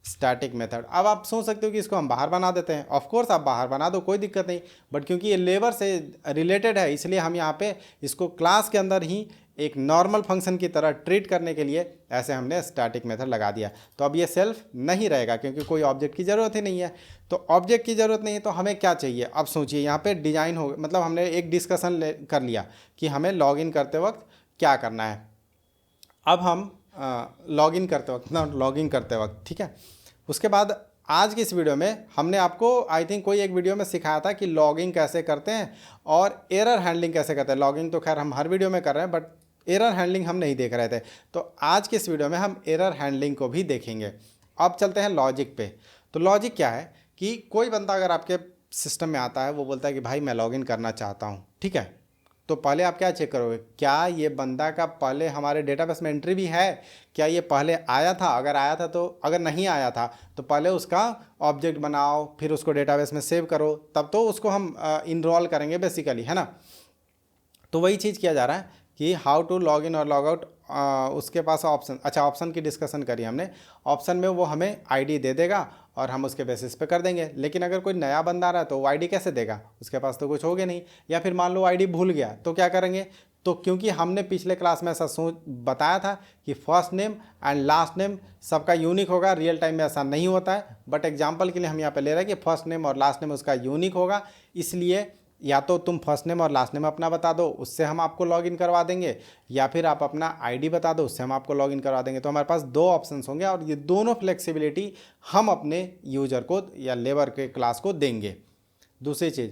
@स्टैटिक मेथड। अब आप सोच सकते हो कि इसको हम बाहर बना देते हैं। ऑफ कोर्स आप बाहर बना दो, कोई दिक्कत नहीं, बट क्योंकि ये लेबर से रिलेटेड है इसलिए हम यहाँ पे इसको क्लास के अंदर ही एक नॉर्मल फंक्शन की तरह ट्रीट करने के लिए ऐसे हमने स्टैटिक मेथड लगा दिया। तो अब ये सेल्फ नहीं रहेगा क्योंकि कोई ऑब्जेक्ट की ज़रूरत ही नहीं है। तो ऑब्जेक्ट की ज़रूरत नहीं है तो हमें क्या चाहिए, अब सोचिए यहाँ पे डिज़ाइन हो, मतलब हमने एक डिस्कशन कर लिया कि हमें लॉगिन करते वक्त क्या करना है। अब हम लॉगिन करते वक्त, ठीक है। उसके बाद आज की इस वीडियो में हमने आपको आई थिंक कोई एक वीडियो में सिखाया था कि लॉगिंग कैसे करते हैं और एरर हैंडलिंग कैसे करते हैं। लॉगिंग तो खैर हम हर वीडियो में कर रहे हैं, बट एरर हैंडलिंग हम नहीं देख रहे थे। तो आज के इस वीडियो में हम एरर हैंडलिंग को भी देखेंगे। अब चलते हैं लॉजिक पे। तो लॉजिक क्या है कि कोई बंदा अगर आपके सिस्टम में आता है, वो बोलता है कि भाई मैं लॉगिन करना चाहता हूँ, ठीक है, तो पहले आप क्या चेक करोगे, क्या ये बंदा का पहले हमारे डेटाबेस में एंट्री भी है, क्या ये पहले आया था, अगर आया था तो, अगर नहीं आया था तो पहले उसका ऑब्जेक्ट बनाओ, फिर उसको डेटाबेस में सेव करो, तब तो उसको हम इनरोल करेंगे बेसिकली, है ना। तो वही चीज़ किया जा रहा है कि हाउ टू लॉग इन और लॉग आउट। उसके पास ऑप्शन, अच्छा ऑप्शन की डिस्कशन करी हमने। ऑप्शन में वो हमें आईडी दे देगा और हम उसके बेसिस पे कर देंगे। लेकिन अगर कोई नया बंदा आ रहा है तो वो आईडी कैसे देगा, उसके पास तो कुछ होगा नहीं। या फिर मान लो आईडी भूल गया तो क्या करेंगे, तो क्योंकि हमने पिछले क्लास में ऐसा बताया था कि first name and last name सबका यूनिक होगा, रियल टाइम में ऐसा नहीं होता है, बट एग्जाम्पल के लिए हम यहाँ पे ले रहे हैं कि फर्स्ट नेम और लास्ट नेम उसका यूनिक होगा। इसलिए या तो तुम फर्स्ट नेम और लास्ट नेम अपना बता दो, उससे हम आपको लॉगिन करवा देंगे, या फिर आप अपना आईडी बता दो, उससे हम आपको लॉगिन करवा देंगे। तो हमारे पास दो ऑप्शंस होंगे और ये दोनों फ्लेक्सिबिलिटी हम अपने यूजर को या लेबर के क्लास को देंगे। दूसरी चीज़,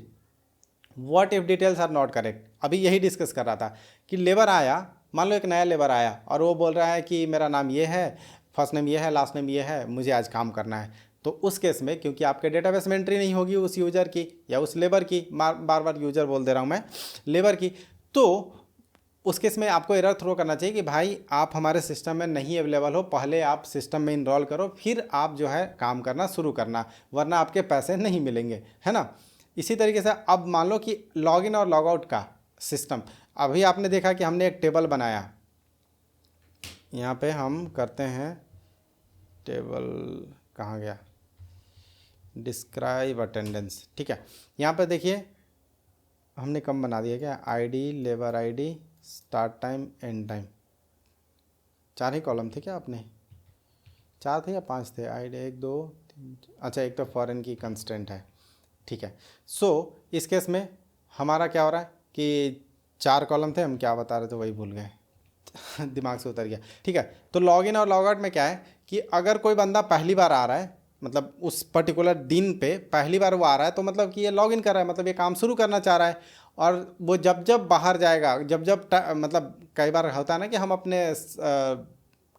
what if details are not correct. अभी यही डिस्कस कर रहा था कि लेबर आया, मान लो एक नया लेबर आया और वो बोल रहा है कि मेरा नाम ये है, फर्स्ट नेम ये है, लास्ट नेम ये है, मुझे आज काम करना है। तो उस केस में क्योंकि आपके डेटाबेस में एंट्री नहीं होगी उस यूज़र की या उस लेबर की, बार बार यूज़र बोल दे रहा हूँ मैं, लेबर की, तो उस केस में आपको एरर थ्रो करना चाहिए कि भाई आप हमारे सिस्टम में नहीं अवेलेबल हो, पहले आप सिस्टम में इनरोल करो, फिर आप जो है काम करना शुरू करना, वरना आपके पैसे नहीं मिलेंगे, है ना। इसी तरीके से अब मान लो कि लॉगिन और लॉगआउट का सिस्टम, अभी आपने देखा कि हमने एक टेबल बनाया, यहाँ पे हम करते हैं टेबल, कहाँ गया, डिस्क्राइब अटेंडेंस, ठीक है। यहाँ पे देखिए हमने कम बना दिया क्या, ID, labour ID, start time, end time, 4 ही कॉलम थे क्या आपने, 4 थे या 5 थे, आईडी 1 2 3, अच्छा एक तो फॉरेन की कंस्टेंट है, ठीक है। सो इस केस में हमारा क्या हो रहा है कि 4 कॉलम थे, हम क्या बता रहे थे वही भूल गए दिमाग से उतर गया, ठीक है। तो लॉगिन और लॉगआउट में क्या है कि अगर कोई बंदा पहली बार आ रहा है, मतलब उस पर्टिकुलर दिन पे पहली बार वो आ रहा है, तो मतलब कि ये लॉगिन कर रहा है, मतलब ये काम शुरू करना चाह रहा है। और वो जब जब बाहर जाएगा, जब जब मतलब कई बार होता है ना कि हम अपने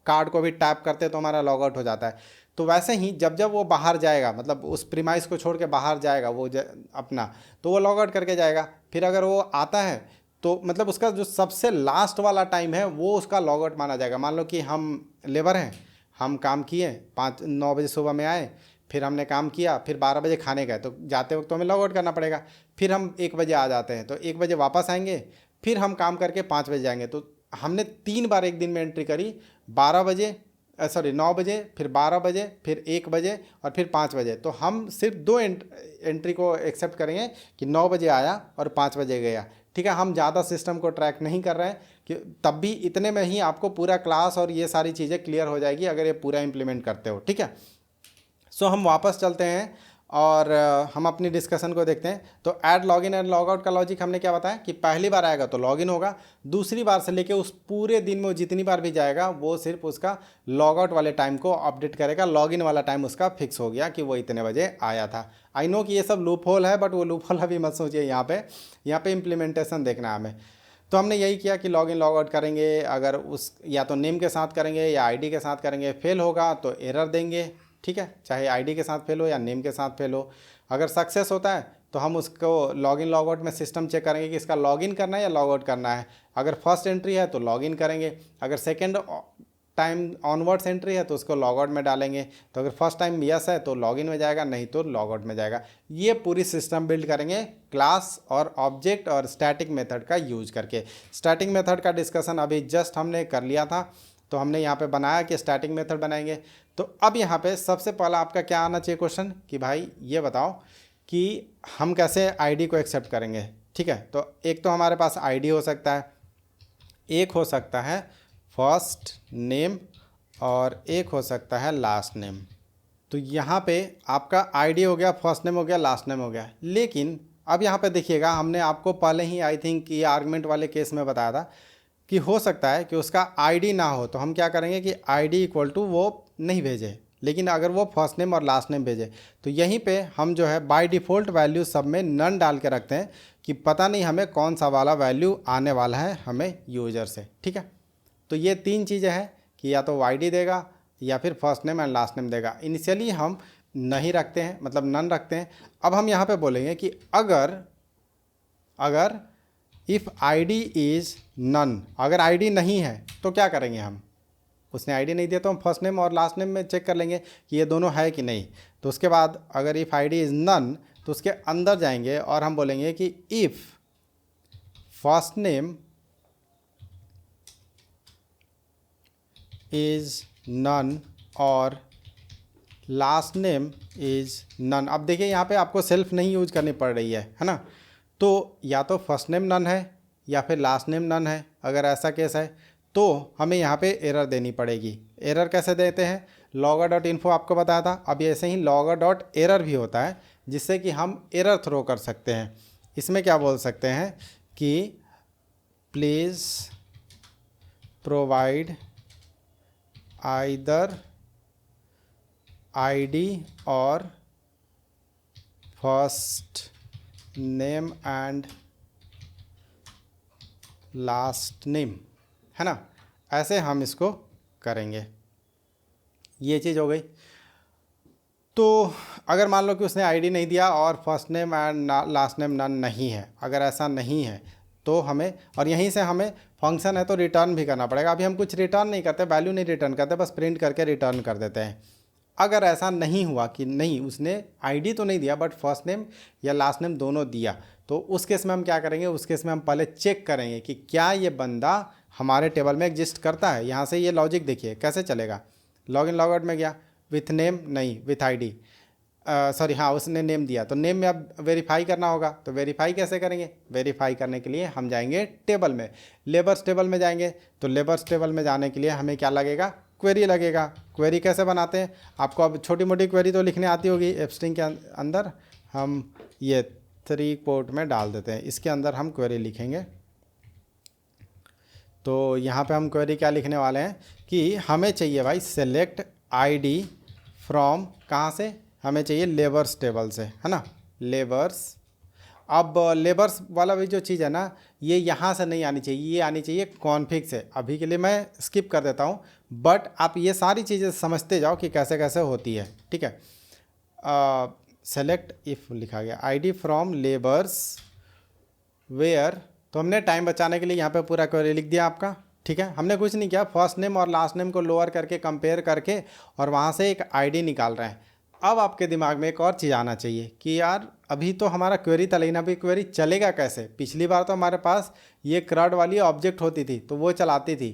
कार्ड को भी टैप करते हैं तो हमारा लॉग आउट हो जाता है, तो वैसे ही जब जब वो बाहर जाएगा, मतलब उस प्रीमाइस को छोड़ के बाहर जाएगा वो अपना, तो वो लॉग आउट करके जाएगा। फिर अगर वो आता है तो मतलब उसका जो सबसे लास्ट वाला टाइम है वो उसका लॉग आउट माना जाएगा। मान लो कि हम लेबर हैं, हम काम किए 9 बजे सुबह में आए, फिर हमने काम किया, फिर 12 बजे खाने गए, तो जाते वक्त तो हमें लॉग आउट करना पड़ेगा। फिर हम 1 बजे आ जाते हैं, तो 1 बजे वापस आएंगे, फिर हम काम करके 5 बजे जाएंगे। तो हमने 3 बार एक दिन में एंट्री करी, 12 बजे, सॉरी 9 बजे, फिर 12 बजे, फिर 1 बजे और फिर 5 बजे। तो हम सिर्फ 2 एंट्री को एक्सेप्ट करेंगे कि 9 बजे आया और 5 बजे गया, ठीक है। हम ज़्यादा सिस्टम को ट्रैक नहीं कर रहे हैं कि तब भी इतने में ही आपको पूरा क्लास और ये सारी चीज़ें क्लियर हो जाएगी अगर ये पूरा इंप्लीमेंट करते हो, ठीक है। सो हम वापस चलते हैं और हम अपनी डिस्कशन को देखते हैं। तो add login and log out का लॉजिक हमने क्या बताया कि पहली बार आएगा तो लॉगिन होगा, दूसरी बार से लेके उस पूरे दिन में वो जितनी बार भी जाएगा वो सिर्फ उसका लॉग आउट वाले टाइम को अपडेट करेगा, लॉगिन वाला टाइम उसका फिक्स हो गया कि वो इतने बजे आया था। आई नो कि ये सब लूप होल है, बट वो लूप होल अभी मत सोचिए, यहाँ पे इम्प्लीमेंटेशन देखना है हमें। तो हमने यही किया कि लॉगिन लॉग आउट करेंगे, अगर उस या तो नेम के साथ करेंगे या आईडी के साथ करेंगे, फेल होगा तो एरर देंगे, ठीक है, चाहे आईडी के साथ फेल हो या नेम के साथ फेल हो। अगर सक्सेस होता है तो हम उसको लॉगिन लॉग आउट में सिस्टम चेक करेंगे कि इसका लॉगिन करना है या लॉग आउट करना है। अगर फर्स्ट एंट्री है तो लॉगिन करेंगे, अगर सेकेंड टाइम ऑनवर्ड्स एंट्री है तो उसको लॉग आउट में डालेंगे। तो अगर फर्स्ट टाइम यस है तो लॉगिन में जाएगा, नहीं तो लॉग आउट में जाएगा। ये पूरी सिस्टम बिल्ड करेंगे क्लास और ऑब्जेक्ट और स्टैटिक मेथड का यूज करके। स्टैटिक मेथड का डिस्कशन अभी जस्ट हमने कर लिया था, तो हमने यहाँ पे बनाया कि स्टैटिक मेथड बनाएंगे। तो अब यहाँ पे सबसे पहला आपका क्या आना चाहिए क्वेश्चन कि भाई ये बताओ कि हम कैसे आईडी को एक्सेप्ट करेंगे, ठीक है। तो एक तो हमारे पास आईडी हो सकता है, एक हो सकता है फर्स्ट नेम और एक हो सकता है लास्ट नेम। तो यहाँ पे आपका आईडी हो गया, फर्स्ट नेम हो गया, लास्ट नेम हो गया। लेकिन अब यहाँ पे देखिएगा, हमने आपको पहले ही आई थिंक ये आर्गुमेंट वाले केस में बताया था कि हो सकता है कि उसका आईडी ना हो, तो हम क्या करेंगे कि आईडी इक्वल टू वो नहीं भेजे, लेकिन अगर वो फर्स्ट नेम और लास्ट नेम भेजे तो यहीं पे हम जो है बाय डिफ़ॉल्ट वैल्यू सब में नन डाल के रखते हैं कि पता नहीं हमें कौन सा वाला वैल्यू आने वाला है हमें यूज़र से, ठीक है। तो ये 3 चीज़ें हैं कि या तो वाईडी देगा या फिर first name and last name देगा। इनिशियली हम नहीं रखते हैं, मतलब नन रखते हैं। अब हम यहाँ पे बोलेंगे कि अगर इफ़ आईडी इज़ नन, अगर आईडी नहीं है तो क्या करेंगे हम, उसने आईडी नहीं दिया तो हम फर्स्ट नेम और लास्ट नेम में चेक कर लेंगे कि ये दोनों है कि नहीं। तो उसके बाद अगर इफ़ आईडी इज़ नन तो उसके अंदर जाएंगे और हम बोलेंगे कि if first name is none और लास्ट नेम इज़ नन। अब देखिए यहाँ पे आपको सेल्फ नहीं यूज करनी पड़ रही है ना। तो या तो फर्स्ट नेम नन है या फिर लास्ट नेम नन है। अगर ऐसा केस है तो हमें यहाँ पे एरर देनी पड़ेगी। एरर कैसे देते हैं, logger.info आपको बताया था। अब ऐसे ही logger.error भी होता है जिससे कि हम एरर थ्रो कर सकते हैं। इसमें क्या बोल सकते हैं कि प्लीज़ प्रोवाइड आइदर आईडी और first name and last name, है ना। ऐसे हम इसको करेंगे। ये चीज़ हो गई। तो अगर मान लो कि उसने आईडी नहीं दिया और first name and last name none नहीं है, अगर ऐसा नहीं है तो हमें, और यहीं से हमें फंक्शन है तो रिटर्न भी करना पड़ेगा। अभी हम कुछ रिटर्न नहीं करते, वैल्यू नहीं रिटर्न करते, बस प्रिंट करके रिटर्न कर देते हैं। अगर ऐसा नहीं हुआ कि नहीं उसने आईडी तो नहीं दिया बट फर्स्ट नेम या लास्ट नेम दोनों दिया, तो उस केस में हम क्या करेंगे, उस केस में हम पहले चेक करेंगे कि क्या ये बंदा हमारे टेबल में एग्जिस्ट करता है। यहाँ से ये लॉजिक देखिए कैसे चलेगा। लॉगिन लॉगआउट में गया, विथ नेम नहीं, विथ आईडी, सॉरी हाँ उसने नेम दिया तो नेम में अब वेरीफाई करना होगा। तो वेरीफाई कैसे करेंगे, वेरीफाई करने के लिए हम जाएंगे टेबल में, लेबर्स टेबल में जाएंगे। तो लेबर्स टेबल में जाने के लिए हमें क्या लगेगा, क्वेरी लगेगा। क्वेरी कैसे बनाते हैं, आपको अब छोटी मोटी क्वेरी तो लिखने आती होगी। एफस्ट्रिंग के अंदर हम ये 3 कोट में डाल देते हैं, इसके अंदर हम क्वेरी लिखेंगे। तो यहाँ पे हम क्वेरी क्या लिखने वाले हैं कि हमें चाहिए भाई सेलेक्ट आईडी फ्रॉम, कहाँ से, हमें चाहिए लेबर्स टेबल से, है ना, लेबर्स। अब लेबर्स वाला भी जो चीज़ है ना, ये यहाँ से नहीं आनी चाहिए, ये आनी चाहिए कॉन्फिग से। अभी के लिए मैं स्किप कर देता हूँ, बट आप ये सारी चीज़ें समझते जाओ कि कैसे कैसे होती है, ठीक है। सेलेक्ट इफ़ लिखा गया आईडी फ्रॉम लेबर्स वेयर, तो हमने टाइम बचाने के लिए यहाँ पे पूरा क्वेरी लिख दिया आपका, ठीक है। हमने कुछ नहीं किया, फर्स्ट नेम और लास्ट नेम को लोअर करके कंपेयर करके और वहाँ से एक आईडी निकाल रहे हैं। अब आपके दिमाग में एक और चीज़ आना चाहिए कि यार अभी तो हमारा क्वेरी था, लेकिन अभी क्वेरी चलेगा कैसे। पिछली बार तो हमारे पास ये क्रड वाली ऑब्जेक्ट होती थी तो वो चलाती थी,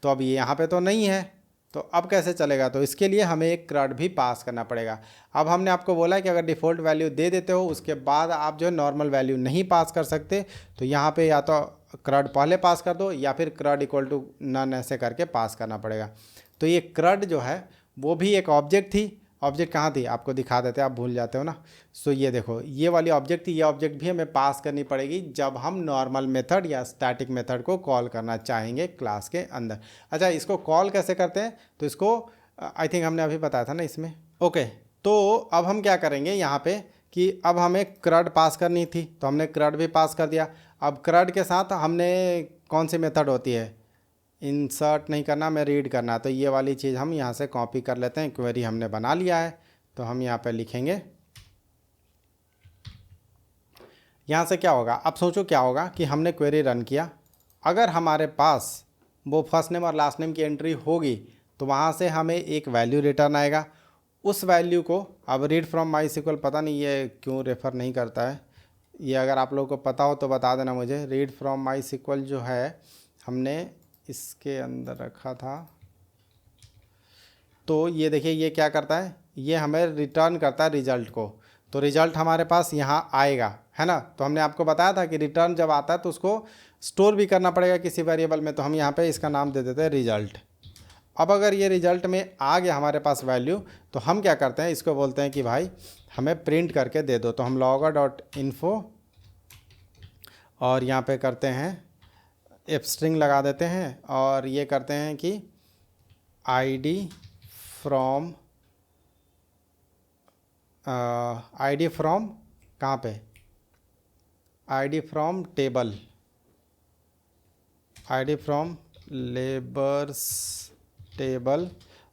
तो अब ये यहाँ पे तो नहीं है, तो अब कैसे चलेगा। तो इसके लिए हमें एक क्रड भी पास करना पड़ेगा। अब हमने आपको बोला है कि अगर डिफ़ॉल्ट वैल्यू दे देते हो उसके बाद आप जो है नॉर्मल वैल्यू नहीं पास कर सकते, तो यहाँ पे या तो क्रड पहले पास कर दो या फिर क्रड इक्वल टू नन ऐसे करके पास करना पड़ेगा। तो ये क्रड जो है वो भी एक ऑब्जेक्ट थी। ऑब्जेक्ट कहाँ थी आपको दिखा देते हैं, आप भूल जाते हो ना। सो ये देखो ये वाली ऑब्जेक्ट थी, ये ऑब्जेक्ट भी हमें पास करनी पड़ेगी जब हम नॉर्मल मेथड या स्टैटिक मेथड को कॉल करना चाहेंगे क्लास के अंदर। अच्छा इसको कॉल कैसे करते हैं, तो इसको आई थिंक हमने अभी बताया था ना इसमें। ओके तो अब हम क्या करेंगे यहाँ पे कि अब हमें क्रड पास करनी थी तो हमने क्रड भी पास कर दिया। अब क्रड के साथ हमने कौन सी मेथड होती है, इंसर्ट नहीं करना, मैं रीड करना, तो ये वाली चीज़ हम यहाँ से कॉपी कर लेते हैं। क्वेरी हमने बना लिया है तो हम यहाँ पे लिखेंगे। यहाँ से क्या होगा, अब सोचो क्या होगा कि हमने क्वेरी रन किया, अगर हमारे पास वो फर्स्ट नेम और लास्ट नेम की एंट्री होगी तो वहाँ से हमें एक वैल्यू रिटर्न आएगा। उस वैल्यू को अब रीड फ्रॉम माई सिक्वल, पता नहीं ये क्यों रेफ़र नहीं करता है, ये अगर आप लोगों को पता हो तो बता देना मुझे। रीड फ्रॉम माई सिक्वल जो है हमने इसके अंदर रखा था, तो ये देखिए ये क्या करता है, ये हमें रिटर्न करता है रिज़ल्ट को। तो रिज़ल्ट हमारे पास यहाँ आएगा, है ना। तो हमने आपको बताया था कि रिटर्न जब आता है तो उसको स्टोर भी करना पड़ेगा किसी वेरिएबल में, तो हम यहाँ पे इसका नाम दे देते हैं रिज़ल्ट। अब अगर ये रिज़ल्ट में आ गया हमारे पास वैल्यू, तो हम क्या करते हैं, इसको बोलते हैं कि भाई हमें प्रिंट करके दे दो। तो हम logger.info और यहाँ पे करते हैं एफ स्ट्रिंग लगा देते हैं और ये करते हैं कि आईडी फ्रॉम आईडी फ्रॉम कहाँ पे, ID from table, ID from labours table,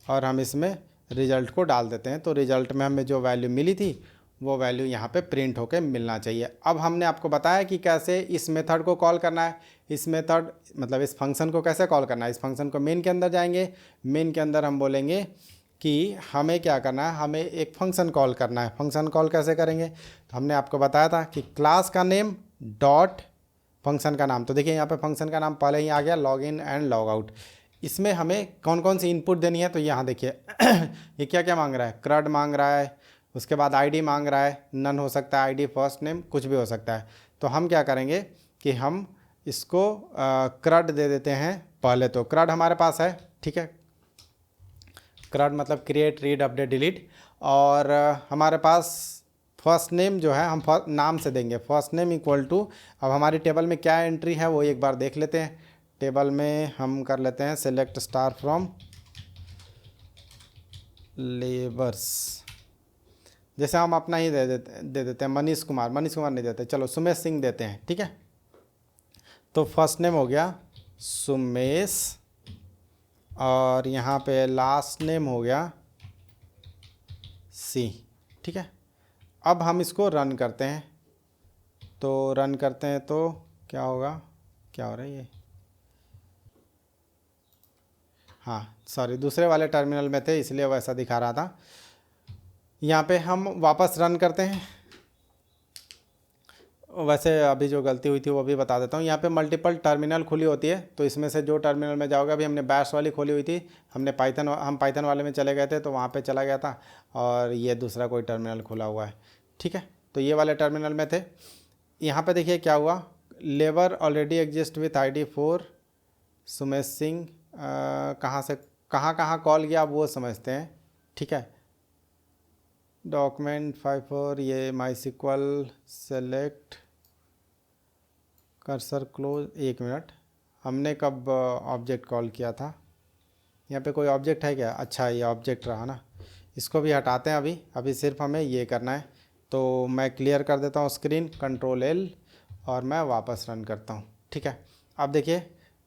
और हम इसमें रिज़ल्ट को डाल देते हैं। तो रिज़ल्ट में हमें जो वैल्यू मिली थी वो वैल्यू यहाँ पे प्रिंट होके मिलना चाहिए। अब हमने आपको बताया कि कैसे इस मेथड को कॉल करना है। इस मेथड मतलब इस फंक्शन को कैसे कॉल करना है। इस फंक्शन को मेन के अंदर जाएंगे, मेन के अंदर हम बोलेंगे कि हमें क्या करना है, हमें एक फंक्शन कॉल करना है। फंक्शन कॉल कैसे करेंगे, तो हमने आपको बताया था कि क्लास का नेम डॉट फंक्शन का नाम। तो देखिए यहाँ पे फंक्शन का नाम पहले ही आ गया, log in and log out. इसमें हमें कौन कौन सी इनपुट देनी है, तो यहाँ देखिए ये क्या क्या मांग रहा है, क्रड मांग रहा है, उसके बाद आईडी मांग रहा है, नन हो सकता है, आईडी फर्स्ट नेम कुछ भी हो सकता है। तो हम क्या करेंगे कि हम इसको क्रड दे देते हैं पहले। तो क्रड हमारे पास है, ठीक है, क्रड मतलब क्रिएट रीड अपडेट डिलीट। और हमारे पास फर्स्ट नेम जो है हम नाम से देंगे, फर्स्ट नेम इक्वल टू, अब हमारी टेबल में क्या एंट्री है वो एक बार देख लेते हैं। टेबल में हम कर लेते हैं सेलेक्ट स्टार फ्रॉम लेबर्स, जैसे हम अपना ही दे देते हैं मनीष कुमार नहीं देते, चलो सुमेश सिंह देते हैं, ठीक है। तो फर्स्ट नेम हो गया सुमेश, और यहाँ पे लास्ट नेम हो गया सी, ठीक है। अब हम इसको रन करते हैं, तो रन करते हैं तो क्या होगा, क्या हो रहा है ये, हाँ सॉरी दूसरे वाले टर्मिनल में थे इसलिए वैसा दिखा रहा था। यहाँ पे हम वापस रन करते हैं। वैसे अभी जो गलती हुई थी वो भी बता देता हूँ। यहाँ पे मल्टीपल टर्मिनल खुली होती है, तो इसमें से जो टर्मिनल में जाओगे, अभी हमने बैश वाली खोली हुई थी, हम पाइथन वाले में चले गए थे तो वहाँ पे चला गया था, और ये दूसरा कोई टर्मिनल खुला हुआ है, ठीक है। तो ये वाले टर्मिनल में थे। यहाँ पे देखिए क्या हुआ, labour already exist with ID 4 Sumesh Singh, कहाँ से कहाँ कॉल किया आप वो समझते हैं, ठीक है। डॉक्यूमेंट 54 ये MySQL सेलेक्ट कर्सर क्लोज, एक मिनट, हमने कब ऑब्जेक्ट कॉल किया था, यहाँ पे कोई ऑब्जेक्ट है क्या, अच्छा ये ऑब्जेक्ट रहा ना, इसको भी हटाते हैं। अभी सिर्फ हमें ये करना है। तो मैं क्लियर कर देता हूँ स्क्रीन, Ctrl L, और मैं वापस रन करता हूँ, ठीक है। अब देखिए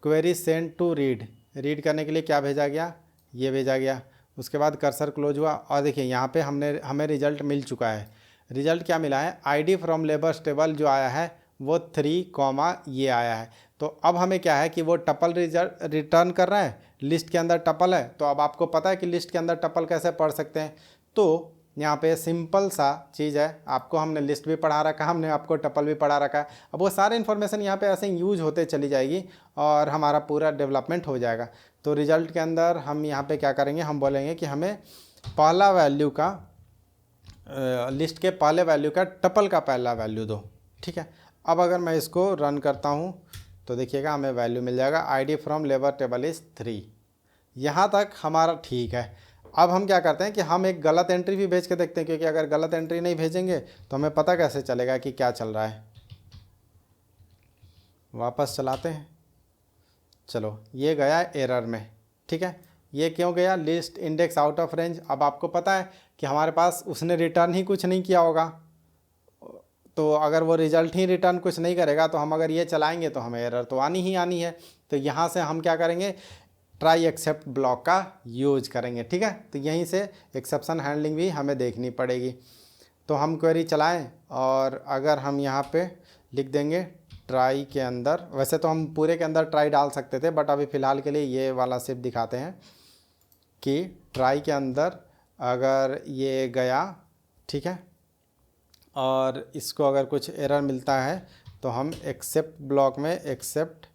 क्वेरी सेंड टू रीड करने के लिए क्या भेजा गया, ये भेजा गया। उसके बाद कर्सर क्लोज हुआ, और देखिए यहाँ पे हमें रिज़ल्ट मिल चुका है। रिज़ल्ट क्या मिला है, आईडी फ्रॉम लेबर्स टेबल जो आया है वो 3, ये आया है। तो अब हमें क्या है कि वो टपल रिजल्ट रिटर्न कर रहा है, लिस्ट के अंदर टपल है। तो अब आपको पता है कि लिस्ट के अंदर टपल कैसे पढ़ सकते हैं। तो यहाँ पे सिंपल सा चीज़ है, आपको हमने लिस्ट भी पढ़ा रखा है, हमने आपको टपल भी पढ़ा रखा है। अब वो सारे इन्फॉर्मेशन यहाँ पे ऐसे यूज होते चली जाएगी और हमारा पूरा डेवलपमेंट हो जाएगा। तो रिज़ल्ट के अंदर हम यहाँ पे क्या करेंगे, हम बोलेंगे कि हमें पहला वैल्यू का लिस्ट के पहले वैल्यू का टपल का पहला वैल्यू दो, ठीक है। अब अगर मैं इसको रन करता हूँ तो देखिएगा हमें वैल्यू मिल जाएगा, ID from labour table is 3। यहाँ तक हमारा ठीक है। अब हम क्या करते हैं कि हम एक गलत एंट्री भी भेज के देखते हैं, क्योंकि अगर गलत एंट्री नहीं भेजेंगे तो हमें पता कैसे चलेगा कि क्या चल रहा है। वापस चलाते हैं, चलो ये गया एरर में, ठीक है। ये क्यों गया, list index out of range. अब आपको पता है कि हमारे पास उसने रिटर्न ही कुछ नहीं किया होगा, तो अगर वो रिज़ल्ट ही रिटर्न कुछ नहीं करेगा तो हम अगर ये चलाएंगे तो हमें एरर तो आनी ही आनी है। तो यहाँ से हम क्या करेंगे, ट्राई एक्सेप्ट ब्लॉक का यूज करेंगे, ठीक है। तो यहीं से एक्सेप्शन हैंडलिंग भी हमें देखनी पड़ेगी। तो हम क्वेरी चलाएं, और अगर हम यहाँ पे लिख देंगे ट्राई के अंदर, वैसे तो हम पूरे के अंदर ट्राई डाल सकते थे, बट अभी फ़िलहाल के लिए ये वाला सिर्फ दिखाते हैं कि ट्राई के अंदर अगर ये गया, ठीक है, और इसको अगर कुछ एरर मिलता है तो हम एक्सेप्ट ब्लॉक में एक्सेप्ट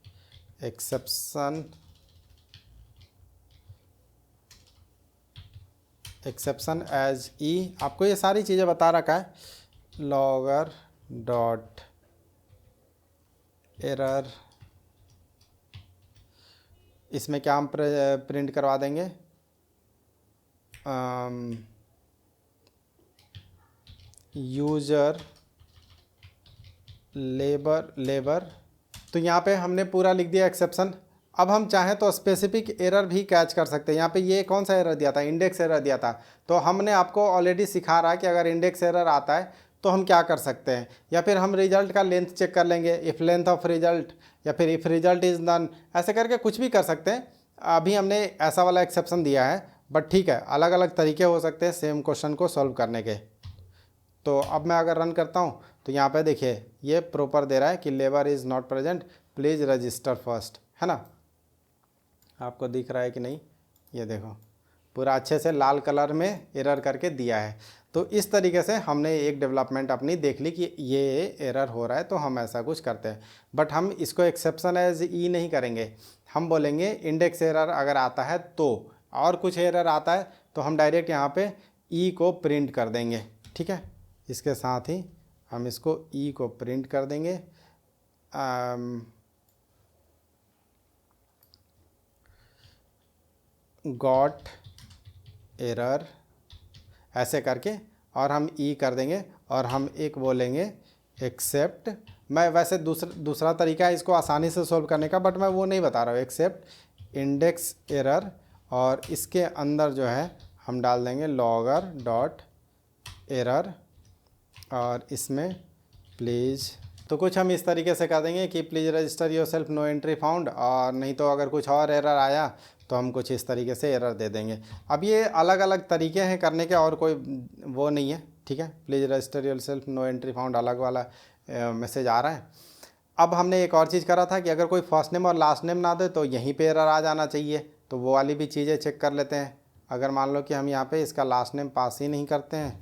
एक्सेप्शन एज ई, आपको ये सारी चीज़ें बता रखा है, लॉगर डॉट एरर, इसमें क्या हम प्रिंट करवा देंगे, यूज़र लेबर। तो यहाँ पे हमने पूरा लिख दिया एक्सेप्शन। अब हम चाहें तो स्पेसिफिक एरर भी कैच कर सकते हैं। यहाँ पे ये कौन सा एरर दिया था, इंडेक्स एरर दिया था। तो हमने आपको ऑलरेडी सिखा रहा है कि अगर इंडेक्स एरर आता है तो हम क्या कर सकते हैं, या फिर हम रिजल्ट का लेंथ चेक कर लेंगे, इफ़ लेंथ ऑफ रिजल्ट, या फिर इफ़ रिजल्ट इज़ नन, ऐसे करके कुछ भी कर सकते हैं। अभी हमने ऐसा वाला एक्सेप्शन दिया है, बट ठीक है, अलग अलग तरीके हो सकते हैं सेम क्वेश्चन को सॉल्व करने के। तो अब मैं अगर रन करता हूँ तो यहाँ पे देखिए ये प्रॉपर दे रहा है कि labour is not present, please register first, है ना। आपको दिख रहा है कि नहीं, ये देखो पूरा अच्छे से लाल कलर में एरर करके दिया है। तो इस तरीके से हमने एक डेवलपमेंट अपनी देख ली कि ये एरर हो रहा है तो हम ऐसा कुछ करते हैं। बट हम इसको एक्सेप्शन एज ई नहीं करेंगे, हम बोलेंगे इंडेक्स एरर अगर आता है तो, और कुछ एरर आता है तो हम डायरेक्ट यहाँ पे ई को प्रिंट कर देंगे। ठीक है, इसके साथ ही हम इसको ई को प्रिंट कर देंगे। गॉट एरर ऐसे करके, और हम ई कर देंगे, और हम एक बोलेंगे एक्सेप्ट। मैं वैसे दूसरा तरीका है इसको आसानी से सॉल्व करने का, बट मैं वो नहीं बता रहा हूँ। एक्सेप्ट इंडेक्स एरर, और इसके अंदर जो है हम डाल देंगे लॉगर डॉट एरर, और इसमें प्लीज़, तो कुछ हम इस तरीके से कर देंगे कि please register yourself, no entry found, और नहीं तो अगर कुछ और एरर आया तो हम कुछ इस तरीके से एरर दे देंगे। अब ये अलग अलग तरीके हैं करने के, और कोई वो नहीं है। ठीक है, please register yourself, no entry found अलग वाला मैसेज आ रहा है। अब हमने एक और चीज़ करा था कि अगर कोई फर्स्ट नेम और लास्ट नेम ना दे तो यहीं पे एरर आ जाना चाहिए, तो वो वाली भी चीज़ें चेक कर लेते हैं। अगर मान लो कि हम यहाँ पे इसका लास्ट नेम पास ही नहीं करते हैं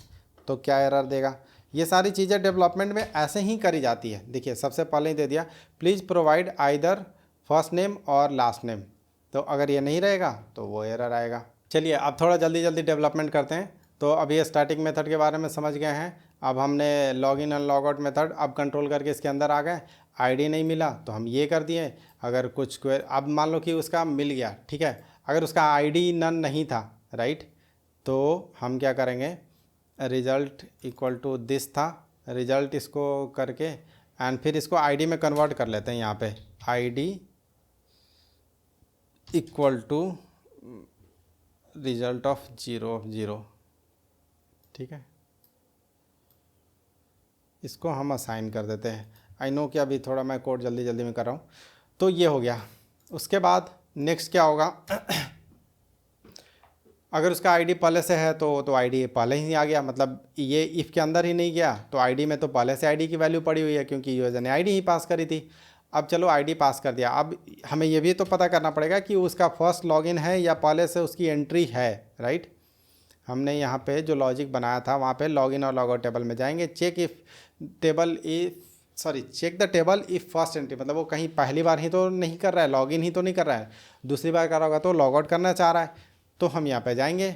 तो क्या एरर देगा। ये सारी चीज़ें डेवलपमेंट में ऐसे ही करी जाती है। देखिए सबसे पहले ही दे दिया please provide either first name और लास्ट नेम, तो अगर ये नहीं रहेगा तो वो एरर आएगा। चलिए अब थोड़ा जल्दी जल्दी डेवलपमेंट करते हैं। तो अभी स्टैटिक मेथड के बारे में समझ गए हैं। अब हमने login and log out method अब कंट्रोल करके इसके अंदर आ गए। आईडी नहीं मिला तो हम ये कर दिए। अगर कुछ अब मान लो कि उसका मिल गया, ठीक है, अगर उसका आईडी नन नहीं था, राइट, तो हम क्या करेंगे, रिज़ल्ट इक्वल टू दिस था, रिज़ल्ट इसको करके एंड फिर इसको आईडी में कन्वर्ट कर लेते हैं। यहाँ पे ID equal to result of 0 ठीक है, इसको हम असाइन कर देते हैं। आई नो कि अभी थोड़ा मैं कोड जल्दी जल्दी में कर रहा हूँ। तो ये हो गया। उसके बाद नेक्स्ट क्या होगा, अगर उसका आईडी पहले से है तो आईडी पहले ही आ गया, मतलब ये इफ़ के अंदर ही नहीं गया तो आईडी में तो पहले से आईडी की वैल्यू पड़ी हुई है क्योंकि यूज़र ने आईडी ही पास करी थी। अब चलो आईडी पास कर दिया, अब हमें ये भी तो पता करना पड़ेगा कि उसका फर्स्ट लॉगिन है या पहले से उसकी एंट्री है, राइट। हमने यहाँ पे जो लॉजिक बनाया था वहाँ पे लॉगिन और लॉगआउट टेबल में जाएंगे, check the table if first entry, मतलब वो कहीं पहली बार ही तो नहीं कर रहा है, लॉगिन ही तो नहीं कर रहा है, दूसरी बार कर रहा होगा तो लॉगआउट करना चाह रहा है। तो हम यहाँ पे जाएंगे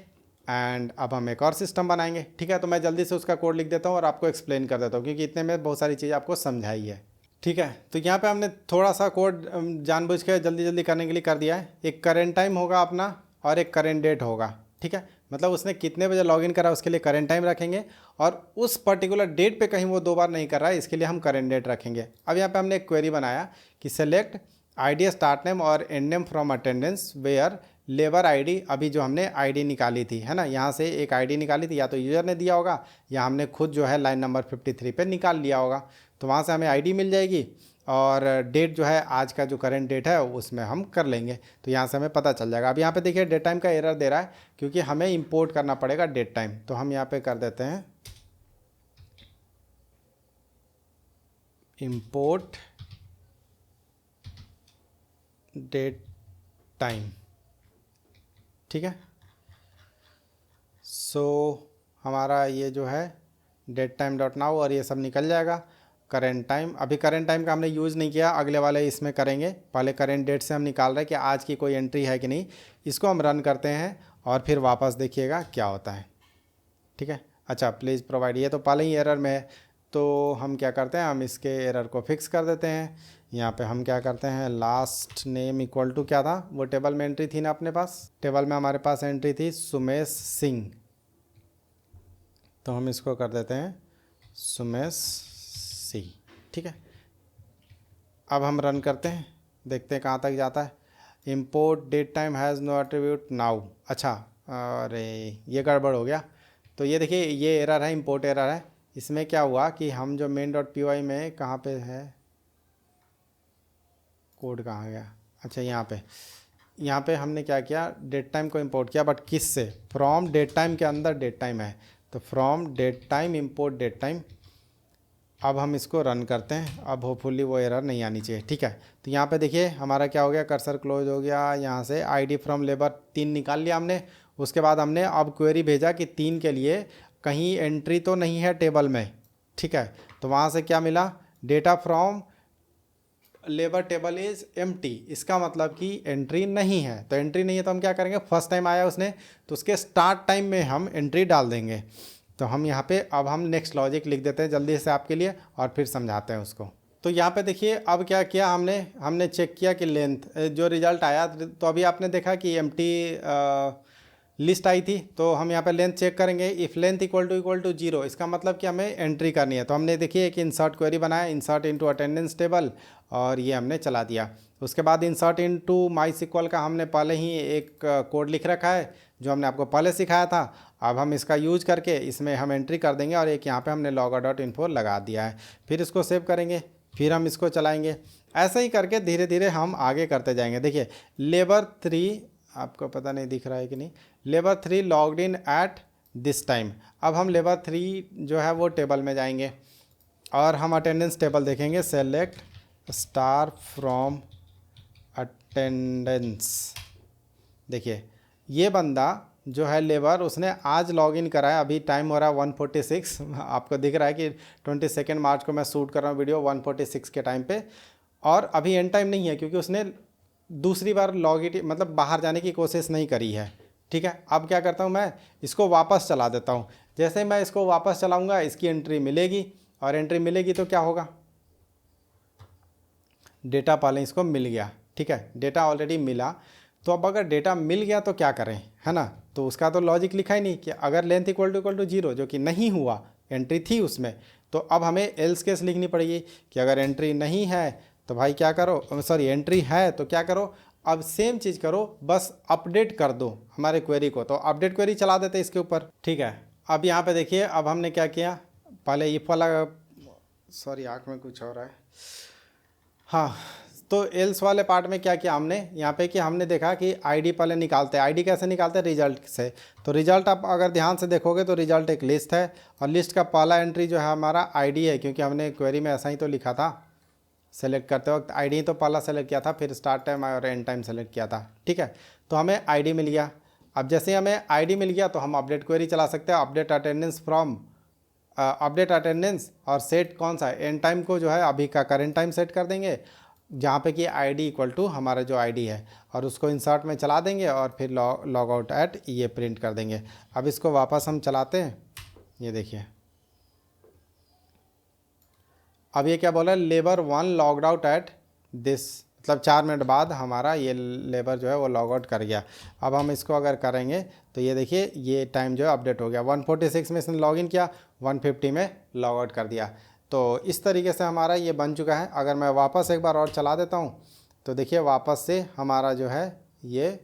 एंड अब हम एक और सिस्टम बनाएंगे। ठीक है, तो मैं जल्दी से उसका कोड लिख देता हूँ और आपको एक्सप्लेन कर देता हूँ क्योंकि इतने में बहुत सारी चीज़ आपको समझाई है। ठीक है, तो यहाँ पे हमने थोड़ा सा कोड जानबूझ के जल्दी जल्दी करने के लिए कर दिया है। एक करेंट टाइम होगा अपना और एक करेंट डेट होगा। ठीक है, मतलब उसने कितने बजे लॉगिन करा उसके लिए करेंट टाइम रखेंगे, और उस पर्टिकुलर डेट पे कहीं वो 2 बार नहीं कर रहा है इसके लिए हम करेंट डेट रखेंगे। अब यहाँ पे हमने एक क्वेरी बनाया कि सेलेक्ट आईडी स्टार्ट नेम और end name from attendance where labour ID, अभी जो हमने आईडी निकाली थी, है ना, यहाँ से एक आईडी निकाली थी, या तो यूज़र ने दिया होगा या हमने खुद जो है लाइन नंबर 53 पे निकाल लिया होगा। तो वहाँ से हमें आईडी मिल जाएगी और डेट जो है आज का जो करंट डेट है उसमें हम कर लेंगे, तो यहाँ से हमें पता चल जाएगा। अब यहाँ पे देखिए डेट टाइम का एरर दे रहा है क्योंकि हमें इंपोर्ट करना पड़ेगा डेट टाइम, तो हम यहाँ पे कर देते हैं इंपोर्ट डेट टाइम। ठीक है, सो हमारा ये जो है डेट टाइम डॉट नाउ और ये सब निकल जाएगा। करेंट टाइम, अभी करेंट टाइम का हमने यूज़ नहीं किया, अगले वाले इसमें करेंगे। पहले करेंट डेट से हम निकाल रहे हैं कि आज की कोई एंट्री है कि नहीं। इसको हम रन करते हैं और फिर वापस देखिएगा क्या होता है। ठीक है, अच्छा प्लीज़ प्रोवाइड, ये तो पहले ही एरर में है, तो हम क्या करते हैं, हम इसके एरर को फिक्स कर देते हैं। यहाँ पे हम क्या करते हैं, लास्ट नेम इक्वल टू क्या था, वो टेबल में एंट्री थी ना अपने पास, टेबल में हमारे पास एंट्री थी सुमेश सिंह, तो हम इसको कर देते हैं सुमेश सिंह। ठीक है, अब हम रन करते हैं, देखते हैं कहाँ तक जाता है। Import date time has no attribute now. अच्छा, अरे ये गड़बड़ हो गया। तो ये देखिए ये एरर है, इम्पोर्ट एरर है। इसमें क्या हुआ कि हम जो मेन डॉट पी वाई में कहाँ पे है, कोड कहाँ गया, अच्छा यहाँ पे हमने क्या किया, डेट टाइम को इंपोर्ट किया, बट किस से, फ्रॉम डेट टाइम के अंदर डेट टाइम है, तो from date time import date time. अब हम इसको रन करते हैं, अब होपफुली वो एरर नहीं आनी चाहिए। ठीक है, तो यहाँ पे देखिए हमारा क्या हो गया, कर्सर क्लोज हो गया। यहाँ से आईडी फ्रॉम लेबर 3 निकाल लिया हमने। उसके बाद हमने अब क्वेरी भेजा कि 3 के लिए कहीं एंट्री तो नहीं है टेबल में। ठीक है, तो वहाँ से क्या मिला, data from labour table is empty, इसका मतलब कि एंट्री नहीं है। तो एंट्री नहीं है तो हम क्या करेंगे, फर्स्ट टाइम आया उसने तो उसके स्टार्ट टाइम में हम एंट्री डाल देंगे। तो हम यहाँ पे अब हम नेक्स्ट लॉजिक लिख देते हैं जल्दी से आपके लिए और फिर समझाते हैं उसको। तो यहाँ पे देखिए अब क्या किया हमने चेक किया कि लेंथ जो रिज़ल्ट आया, तो अभी आपने देखा कि एम्प्टी लिस्ट आई थी। तो हम यहाँ पे लेंथ चेक करेंगे, इफ़ लेंथ इक्वल टू 0, इसका मतलब कि हमें एंट्री करनी है। तो हमने देखिए एक इंसर्ट क्वेरी बनाया, इंसर्ट इनटू अटेंडेंस टेबल, और ये हमने चला दिया। उसके बाद इंसर्ट इनटू माई सिक्वल का हमने पहले ही एक कोड लिख रखा है जो हमने आपको पहले सिखाया था। अब हम इसका यूज करके इसमें हम एंट्री कर देंगे, और एक यहाँ पे हमने logger.info लगा दिया है। फिर इसको सेव करेंगे, फिर हम इसको चलाएंगे। ऐसे ही करके धीरे धीरे हम आगे करते जाएंगे। देखिए लेबर 3, आपको पता नहीं दिख रहा है कि नहीं, labour 3 logged in at this time. अब हम लेबर 3 जो है वो टेबल में जाएंगे और हम अटेंडेंस टेबल देखेंगे, सेलेक्ट स्टार फ्रॉम अटेंडेंस। देखिए ये बंदा जो है लेबर, उसने आज लॉगिन करा है, अभी टाइम हो रहा है 1:46। आपको दिख रहा है कि 22 मार्च को मैं शूट कर रहा हूँ वीडियो 1:46 के टाइम पे, और अभी एंड टाइम नहीं है क्योंकि उसने दूसरी बार लॉगिन मतलब बाहर जाने की कोशिश नहीं करी है। ठीक है, अब क्या करता हूँ, मैं इसको वापस चला देता हूँ। जैसे मैं इसको वापस चलाऊँगा इसकी एंट्री मिलेगी, और एंट्री मिलेगी तो क्या होगा, डेटा पहले इसको मिल गया। ठीक है, डेटा ऑलरेडी मिला। तो अब अगर डेटा मिल गया तो क्या करें, है ना, तो उसका तो लॉजिक लिखा ही नहीं कि अगर लेंथ इक्वल टू 0, जो कि नहीं हुआ, एंट्री थी उसमें, तो अब हमें एल्स केस लिखनी पड़ेगी कि अगर एंट्री नहीं है तो भाई क्या करो, सॉरी एंट्री है तो क्या करो, अब सेम चीज़ करो, बस अपडेट कर दो हमारे क्वेरी को। तो अपडेट क्वेरी चला देते इसके ऊपर। ठीक है, अब यहाँ पे देखिए अब हमने क्या किया, पहले इफ वाला, सॉरी आँख में कुछ हो रहा है, हाँ, तो एल्स वाले पार्ट में क्या किया हमने यहाँ पे कि हमने देखा कि आईडी पहले निकालते हैं। आईडी कैसे निकालते हैं, रिजल्ट से। तो रिजल्ट आप अगर ध्यान से देखोगे तो रिजल्ट एक लिस्ट है, और लिस्ट का पहला एंट्री जो है हमारा आईडी है, क्योंकि हमने क्वेरी में ऐसा ही तो लिखा था, सेलेक्ट करते वक्त आईडी तो पहला सेलेक्ट किया था, फिर स्टार्ट टाइम और एंड टाइम सेलेक्ट किया था। ठीक है, तो हमें आईडी मिल गया। अब जैसे ही हमें आईडी मिल गया तो हम अपडेट क्वेरी चला सकते हैं, update attendance from update attendance, और सेट कौन सा, एंड टाइम को जो है अभी का करेंट टाइम सेट कर देंगे, जहाँ पे कि आईडी इक्वल टू हमारा जो आईडी है, और उसको इंसर्ट में चला देंगे और फिर लॉग आउट एट ये प्रिंट कर देंगे। अब इसको वापस हम चलाते हैं, ये देखिए अब ये क्या बोला, labour 1 logged out at this, मतलब 4 मिनट बाद हमारा ये लेबर जो है वो लॉग आउट कर गया। अब हम इसको अगर करेंगे तो ये देखिए ये टाइम जो है अपडेट हो गया, 1:46 में इसने लॉगिन किया, 1:50 में लॉग आउट कर दिया। तो इस तरीके से हमारा ये बन चुका है। अगर मैं वापस एक बार और चला देता हूँ तो देखिए वापस से हमारा जो है ये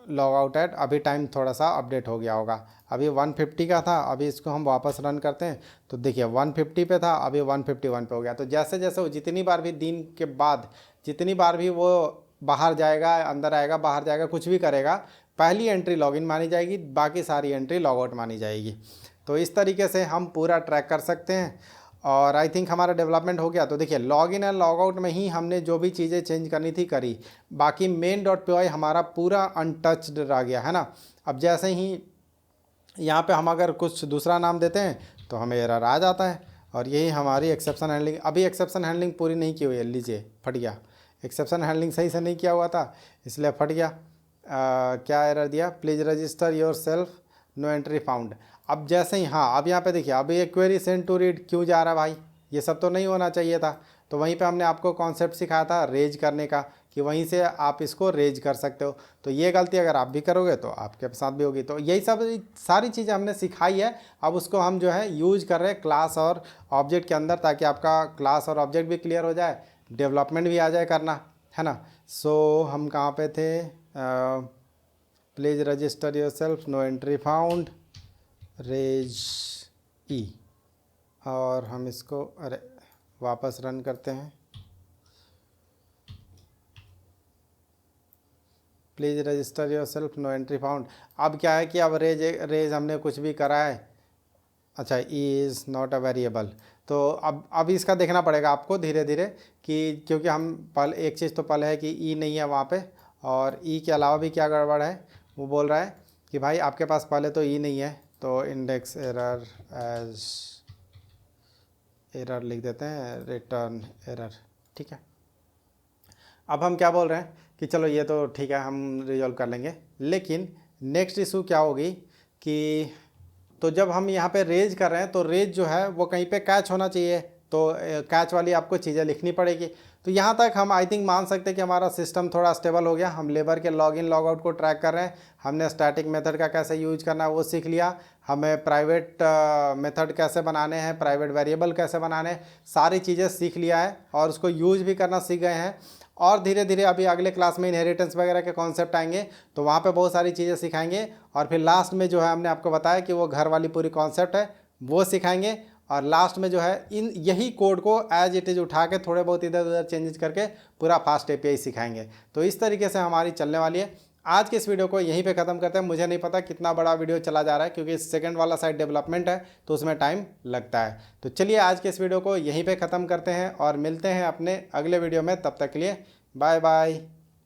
लॉग आउट एट, अभी टाइम थोड़ा सा अपडेट हो गया होगा, अभी 1:50 का था, अभी इसको हम वापस रन करते हैं तो देखिए 1:50 पे था, अभी 1:51 पे हो गया। तो जैसे जैसे वो जितनी बार भी दिन के बाद जितनी बार भी वो बाहर जाएगा, अंदर आएगा, बाहर जाएगा, कुछ भी करेगा, पहली एंट्री लॉगिन मानी जाएगी, बाकी सारी एंट्री लॉग आउट मानी जाएगी। तो इस तरीके से हम पूरा ट्रैक कर सकते हैं, और आई थिंक हमारा डेवलपमेंट हो गया। तो देखिए log in and log out में ही हमने जो भी चीज़ें चेंज करनी थी करी, बाकी मेन डॉट पी वाई हमारा पूरा अनटच्ड रह गया, है ना। अब जैसे ही यहाँ पे हम अगर कुछ दूसरा नाम देते हैं तो हमें एरर आ जाता है, और यही हमारी एक्सेप्शन हैंडलिंग। अभी एक्सेप्शन हैंडलिंग पूरी नहीं की हुई है, लीजिए फट गया, एक्सेप्शन हैंडलिंग सही से नहीं किया हुआ था इसलिए फट गया। क्या एरर दिया, please register yourself, no entry found. अब जैसे ही, हाँ, अब यहाँ पे देखिए अब ये क्वेरी सेंड टू रीड क्यों जा रहा है भाई, ये सब तो नहीं होना चाहिए था। तो वहीं पे हमने आपको कॉन्सेप्ट सिखाया था रेज करने का, कि वहीं से आप इसको रेज कर सकते हो। तो ये गलती अगर आप भी करोगे तो आपके साथ भी होगी। तो यही सब सारी चीज़ें हमने सिखाई है, अब उसको हम जो है यूज कर रहे हैं क्लास और ऑब्जेक्ट के अंदर, ताकि आपका क्लास और ऑब्जेक्ट भी क्लियर हो जाए, डेवलपमेंट भी आ जाए करना। है ना। सो हम कहाँ पे थे, please register yourself, no entry found, raise e, और हम इसको अरे वापस रन करते हैं। Please register yourself, no entry found. अब क्या है कि अब रेज हमने कुछ भी करा है, अच्छा E is not a variable. तो अब इसका देखना पड़ेगा आपको धीरे धीरे कि, क्योंकि हम पहले एक चीज़ तो पहले है कि ई नहीं है वहाँ पे, और ई के अलावा भी क्या गड़बड़ है, वो बोल रहा है कि भाई आपके पास पहले तो ई नहीं है, तो इंडेक्स एरर एज एरर लिख देते हैं, रिटर्न एरर, ठीक है। अब हम क्या बोल रहे हैं कि चलो ये तो ठीक है, हम रिजॉल्व कर लेंगे, लेकिन नेक्स्ट इशू क्या होगी कि तो जब हम यहाँ पे रेज कर रहे हैं तो रेज जो है वो कहीं पे कैच होना चाहिए, तो कैच वाली आपको चीज़ें लिखनी पड़ेगी। तो यहाँ तक हम आई थिंक मान सकते हैं कि हमारा सिस्टम थोड़ा स्टेबल हो गया। हम लेबर के लॉगिन लॉगआउट को ट्रैक कर रहे हैं, हमने स्टैटिक मेथड का कैसे यूज करना है वो सीख लिया, हमें प्राइवेट मेथड कैसे बनाने हैं, प्राइवेट वेरिएबल कैसे बनाने हैं, सारी चीज़ें सीख लिया है और उसको यूज भी करना सीख गए हैं। और धीरे धीरे अभी अगले क्लास में इनहेरिटेंस वगैरह के कॉन्सेप्ट आएंगे, तो वहाँ पे बहुत सारी चीज़ें सिखाएंगे, और फिर लास्ट में जो है हमने आपको बताया कि वो घर वाली पूरी कॉन्सेप्ट है वो सिखाएंगे, और लास्ट में जो है इन यही कोड को एज इट इज़ उठा के थोड़े बहुत इधर उधर चेंजेस करके पूरा फास्ट एपीआई सिखाएंगे। तो इस तरीके से हमारी चलने वाली है। आज के इस वीडियो को यहीं पे ख़त्म करते हैं। मुझे नहीं पता कितना बड़ा वीडियो चला जा रहा है, क्योंकि सेकंड वाला साइड डेवलपमेंट है तो उसमें टाइम लगता है। तो चलिए आज के इस वीडियो को यहीं पे ख़त्म करते हैं और मिलते हैं अपने अगले वीडियो में। तब तक के लिए बाय बाय।